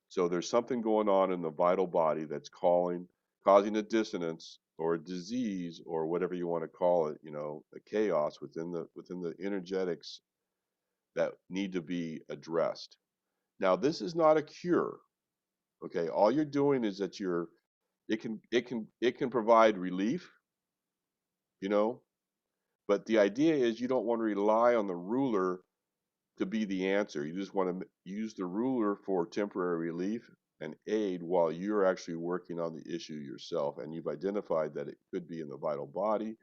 So there's something going on in the vital body that's causing a dissonance or a disease or whatever you want to call it, you know, a chaos within the energetics that need to be addressed. Now, this is not a cure. Okay, all you're doing is that it can provide relief, you know, but the idea is you don't want to rely on the ruler to be the answer. You just want to use the ruler for temporary relief and aid while you're actually working on the issue yourself. And you've identified that it could be in the vital body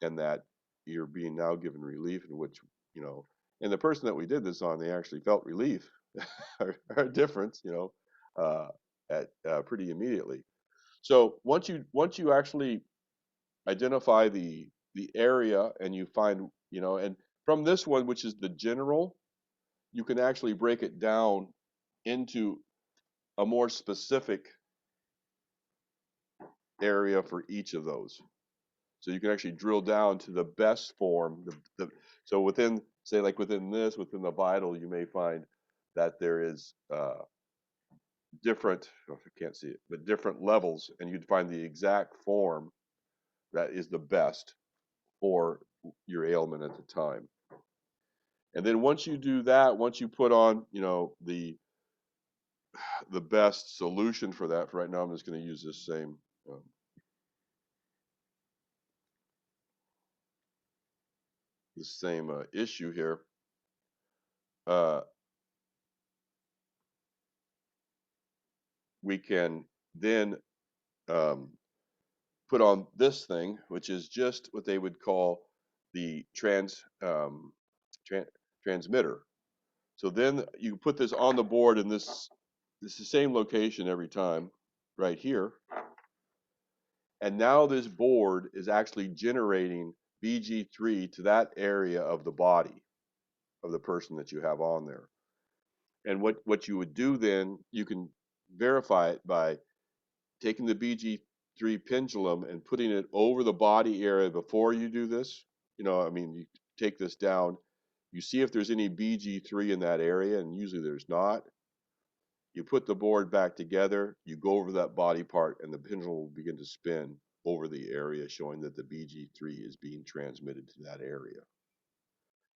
and that you're being now given relief, in which, you know, and the person that we did this on, they actually felt relief or a difference, you know, at pretty immediately. So once you actually identify the area and you find, you know, and from this one, which is the general, you can actually break it down into a more specific area for each of those. So you can actually drill down to the best form. So within, say, like within within the vital, you may find that there is different, I can't see it, but different levels, and you'd find the exact form that is the best for your ailment at the time. And then once you do that, once you put on, the best solution for that, for right now, I'm just going to use this same issue here. We can then put on this thing, which is just what they would call the transmitter. So then you put this on the board, and this is the same location every time, right here. And now this board is actually generating BG3 to that area of the body of the person that you have on there. And what you would do then, you can verify it by taking the BG3 pendulum and putting it over the body area before you do this. You take this down, you see if there's any BG3 in that area, and usually there's not. You put the board back together, you go over that body part, and the pendulum will begin to spin over the area, showing that the BG3 is being transmitted to that area.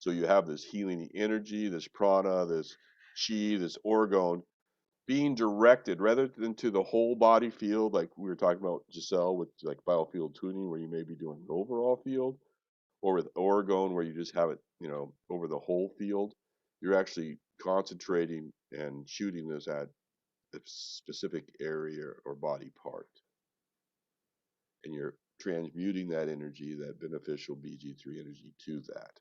So you have this healing energy, this prana, this chi, this orgone being directed rather than to the whole body field, like we were talking about, Giselle, with like biofield tuning, where you may be doing an overall field, or with orgone, where you just have it, over the whole field. You're actually concentrating and shooting this at a specific area or body part. And you're transmuting that energy, that beneficial BG3 energy, to that.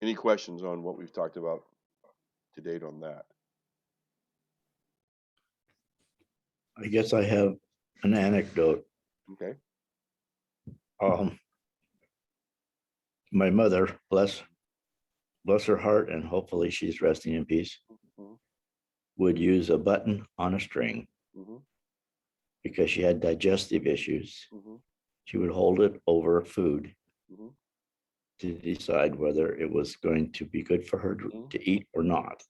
Any questions on what we've talked about to date on that? I guess I have an anecdote. Okay. My mother, bless her heart, and hopefully she's resting in peace, would use a button on a string because she had digestive issues. She would hold it over food to decide whether it was going to be good for her to eat or not.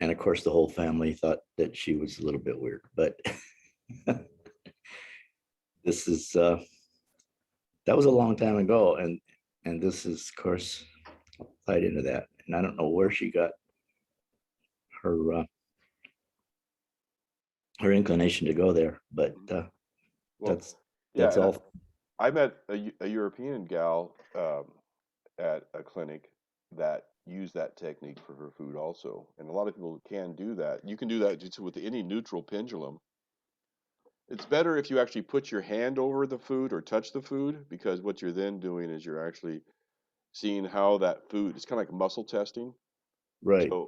And of course, the whole family thought that she was a little bit weird, but this is, that was a long time ago. And this is, of course, tied into that. And I don't know where she got her inclination to go there, but that's all. I met a European gal at a clinic that used that technique for her food also, and a lot of people can do that. You can do that just with any neutral pendulum. It's better if you actually put your hand over the food or touch the food, because what you're then doing is you're actually seeing how that food, it's kind of like muscle testing. Right. So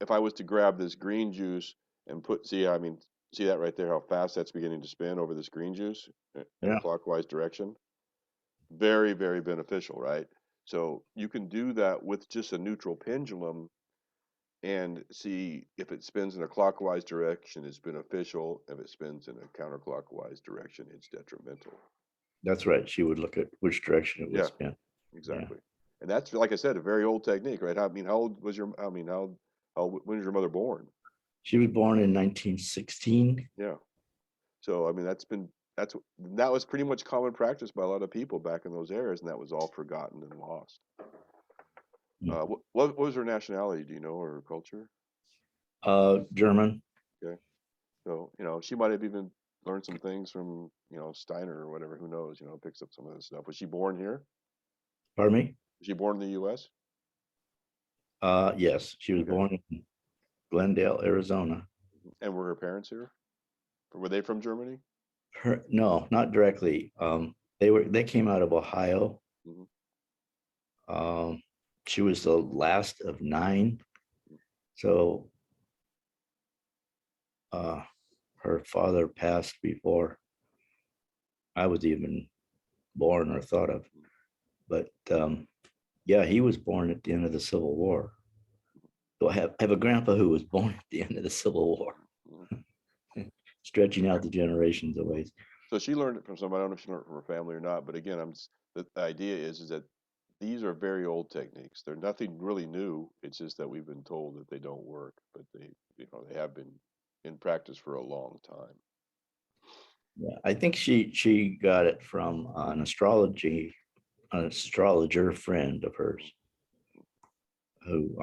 if I was to grab this green juice and see that right there, how fast that's beginning to spin over this green juice in a clockwise direction. Very, very beneficial, right? So you can do that with just a neutral pendulum and see if it spins in a clockwise direction, it's beneficial. If it spins in a counterclockwise direction, it's detrimental. That's right. She would look at which direction it would spin. Exactly. And that's, like I said, a very old technique, right? How old was when was your mother born? She was born in 1916. Yeah. So, that was pretty much common practice by a lot of people back in those eras, and that was all forgotten and lost. What was her nationality? Do you know, or her culture? German. Okay. So, she might have even learned some things from, Steiner or whatever, who knows, picks up some of this stuff. Was she born here? Pardon me? Was she born in the U.S.? Yes, she was born in Glendale, Arizona. And were her parents here? Or were they from Germany? No, not directly. They came out of Ohio. She was the last of 9. So her father passed before I was even born or thought of. But yeah, he was born at the end of the Civil War. So I have a grandpa who was born at the end of the Civil War, stretching out the generations of ways. So she learned it from somebody. I don't know if she learned it from her family or not, but again, the idea is that these are very old techniques. They're nothing really new. It's just that we've been told that they don't work, but they have been in practice for a long time. Yeah, I think she got it from an astrologer friend of hers, who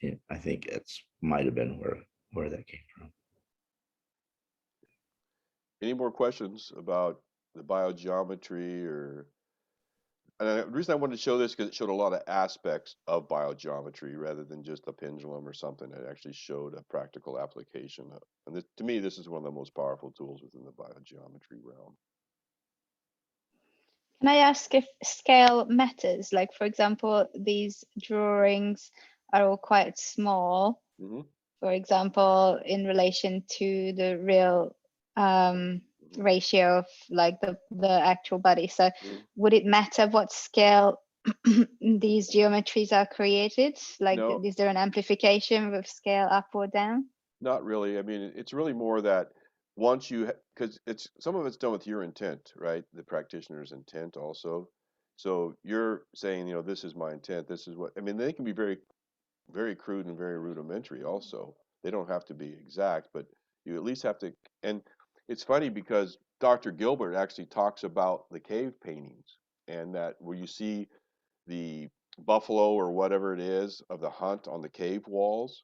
yeah, I think it's might have been where that came from. Any more questions about the biogeometry or? And the reason I wanted to show this because it showed a lot of aspects of biogeometry rather than just a pendulum or something. It actually showed a practical application. And to me, this is one of the most powerful tools within the biogeometry realm. Can I ask if scale matters? Like, for example, these drawings are all quite small, for example, in relation to the real ratio of like the actual body. So would it matter what scale these geometries are created? Like, No, is there an amplification with scale up or down? not really. I mean, it's really more that once because some of it's done with your intent, right? The practitioner's intent also. So you're saying, this is my intent. This is what, I mean, they can be very, very crude and very rudimentary also. They don't have to be exact, but you at least have to. And it's funny because Dr. Gilbert actually talks about the cave paintings and that where you see the buffalo or whatever it is of the hunt on the cave walls.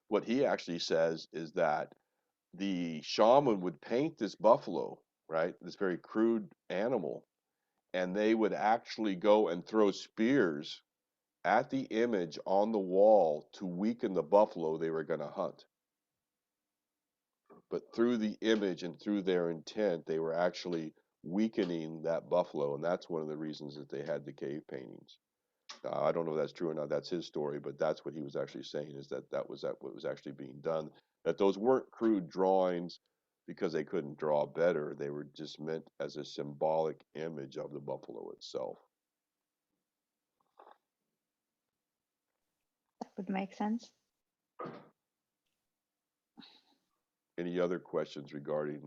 What he actually says is that the shaman would paint this buffalo, right? This very crude animal, and they would actually go and throw spears at the image on the wall to weaken the buffalo they were going to hunt. But through the image and through their intent, they were actually weakening that buffalo, and that's one of the reasons that they had the cave paintings. I don't know if that's true or not. That's his story, but that's what he was actually saying is that was what was actually being done. That those weren't crude drawings because they couldn't draw better. They were just meant as a symbolic image of the buffalo itself. That would make sense. Any other questions regarding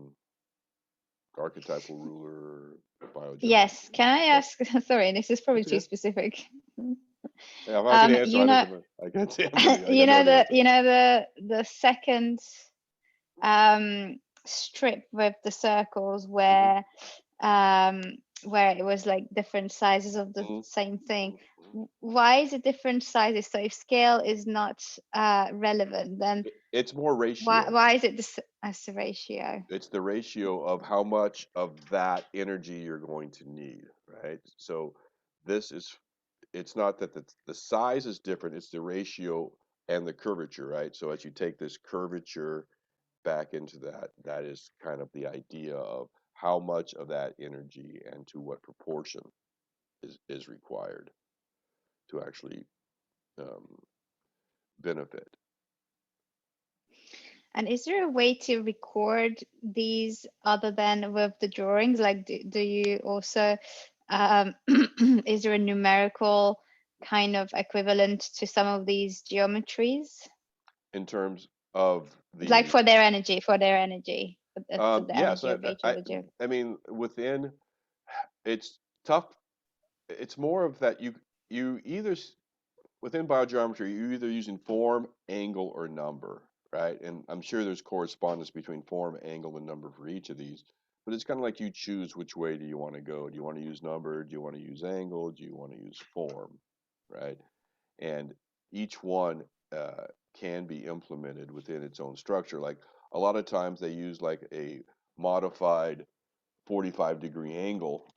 archetypal ruler or biogeometry? Yes. Can I ask? Sorry, this is probably too specific. Yeah, if I can answer, You know, I can't say the second strip with the circles where it was like different sizes of the same thing. Why is it different sizes? So if scale is not relevant, then it's more ratio. Why is it as a ratio? It's the ratio of how much of that energy you're going to need, right? So it's not that the size is different, it's the ratio and the curvature, right? So as you take this curvature back into that is kind of the idea of how much of that energy and to what proportion is required to actually benefit. And is there a way to record these other than with the drawings? Like, do you also, is there a numerical kind of equivalent to some of these geometries? In terms of like for their energy, for the yes, energy of each of the I mean, it's tough. It's more of that you either within biogeometry, you're either using form, angle, or number, right? And I'm sure there's correspondence between form, angle, and number for each of these. But it's kind of like you choose which way do you want to go. Do you want to use number? Do you want to use angle? Do you want to use form, right? And each one can be implemented within its own structure. Like a lot of times they use like a modified 45-degree angle.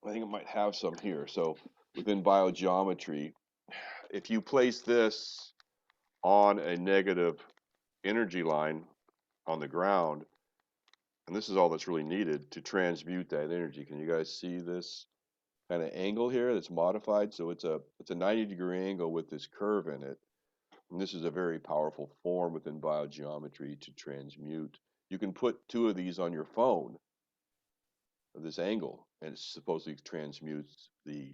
I think it might have some here. So within biogeometry, if you place this on a negative energy line on the ground, and this is all that's really needed to transmute that energy. Can you guys see this kind of angle here that's modified? So it's a 90-degree angle with this curve in it. And this is a very powerful form within biogeometry to transmute. You can put two of these on your phone. this angle, and it supposedly transmutes the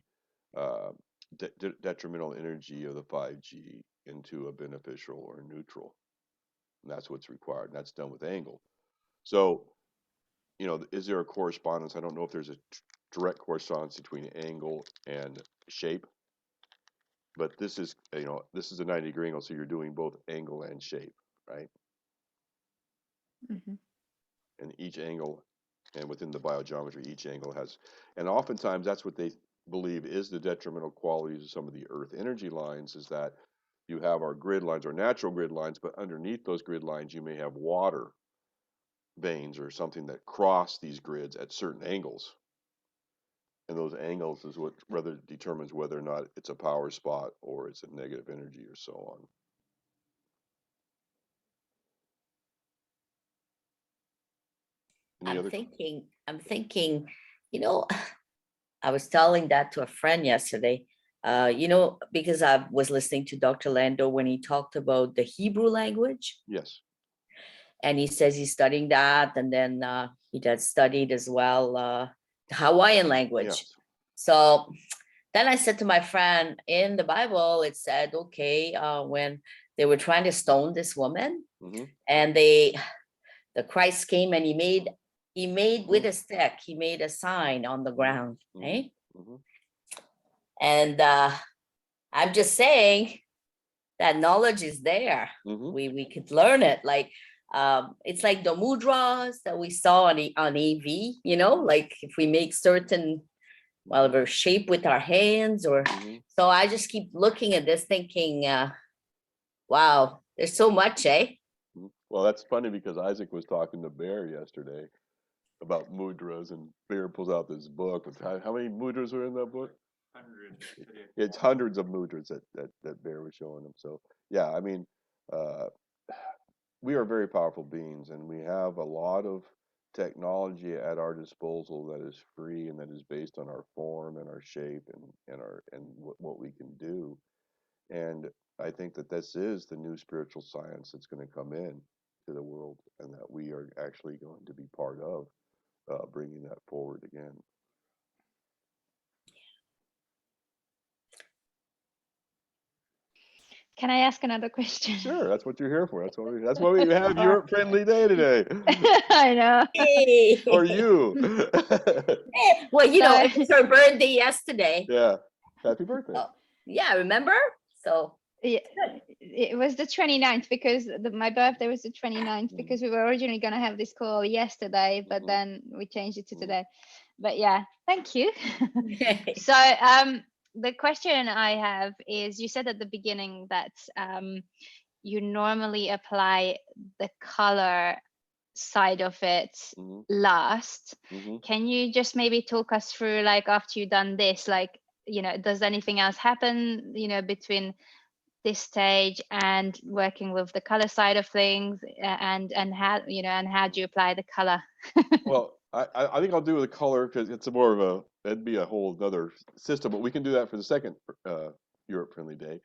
detrimental energy of the 5G into a beneficial or neutral. And that's what's required. And that's done with angle. So, is there a correspondence? I don't know if there's a direct correspondence between angle and shape, but this is a 90-degree angle, so you're doing both angle and shape, right? Mm-hmm. And each angle, and within the biogeometry, each angle has, and oftentimes that's what they believe is the detrimental qualities of some of the earth energy lines, is that you have our grid lines, our natural grid lines, but underneath those grid lines you may have water veins or something that cross these grids at certain angles, and those angles is what determines whether or not it's a power spot or it's a negative energy or so on. I'm thinking, I was telling that to a friend yesterday, because I was listening to Dr. Lando when he talked about the Hebrew language. Yes. And he says he's studying that. And then he does studied as well the Hawaiian language. Yes. So then I said to my friend, in the Bible, it said, okay, when they were trying to stone this woman, and the Christ came and he made with a stick, he made a sign on the ground, right? And I'm just saying that knowledge is there. We could learn it. Like it's like the mudras that we saw on EV, like if we make certain whatever shape with our hands or so I just keep looking at this thinking, wow, there's so much, eh? Well, that's funny because Isaac was talking to Bear yesterday about mudras, and Bear pulls out this book. How many mudras are in that book? Hundreds. It's hundreds of mudras that Bear was showing him. So yeah, I mean, we are very powerful beings, and we have a lot of technology at our disposal that is free and that is based on our form and our shape and what we can do. And I think that this is the new spiritual science that's going to come in to the world, and that we are actually going to be part of bringing that forward again. Can I ask another question? Sure, that's what you're here for. That's why we have Europe Friendly Day today. I know. Hey. For you. Well, it was her birthday yesterday. Yeah. Happy birthday. Oh, yeah, remember? So yeah, it was the 29th because my birthday was the 29th because we were originally going to have this call yesterday, but then we changed it to today. But yeah, thank you. So the question I have is, you said at the beginning that you normally apply the color side of it last. Can you just maybe talk us through, like, after you've done this, like, does anything else happen, between this stage and working with the color side of things, and how do you apply the color? Well, I think I'll do the color because it's more of that'd be a whole other system, but we can do that for the second Europe Friendly Day.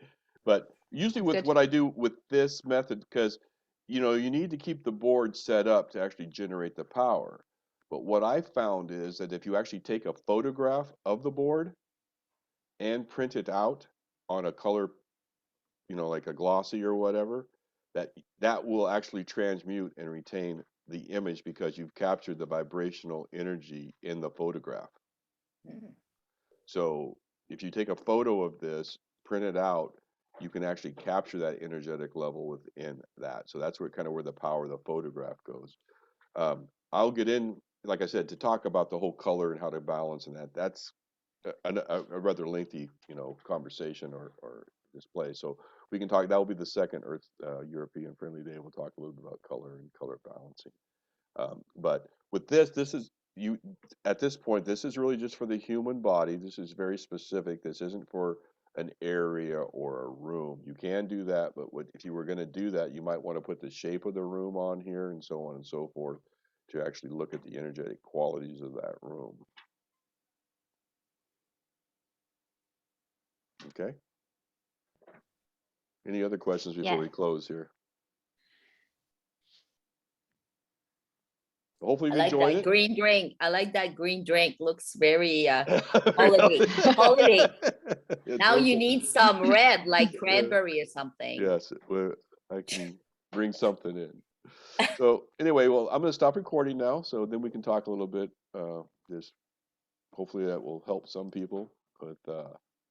But usually with what I do with this method, because you need to keep the board set up to actually generate the power. But what I found is that if you actually take a photograph of the board and print it out on a color, like a glossy or whatever, that will actually transmute and retain the image because you've captured the vibrational energy in the photograph. So if you take a photo of this, print it out, you can actually capture that energetic level within that. So that's where the power of the photograph goes. I'll get in, like I said, to talk about the whole color and how to balance, and that's a rather lengthy, conversation or display. So we can talk. That will be the second Earth European Friendly Day. We'll talk a little bit about color and color balancing. But with this is at this point, this is really just for the human body. This is very specific. This isn't for an area or a room. You can do that, but if you were going to do that, you might want to put the shape of the room on here and so on and so forth to actually look at the energetic qualities of that room. Okay. Any other questions before we close here? hopefully I you like enjoyed that it. green drink. I like that green drink. Looks very holiday. Holiday. It's Now you okay. need some red, like Yeah. cranberry or something. Yes, I can bring something in. So anyway, well, I'm going to stop recording now, so then we can talk a little bit. Just hopefully that will help some people. But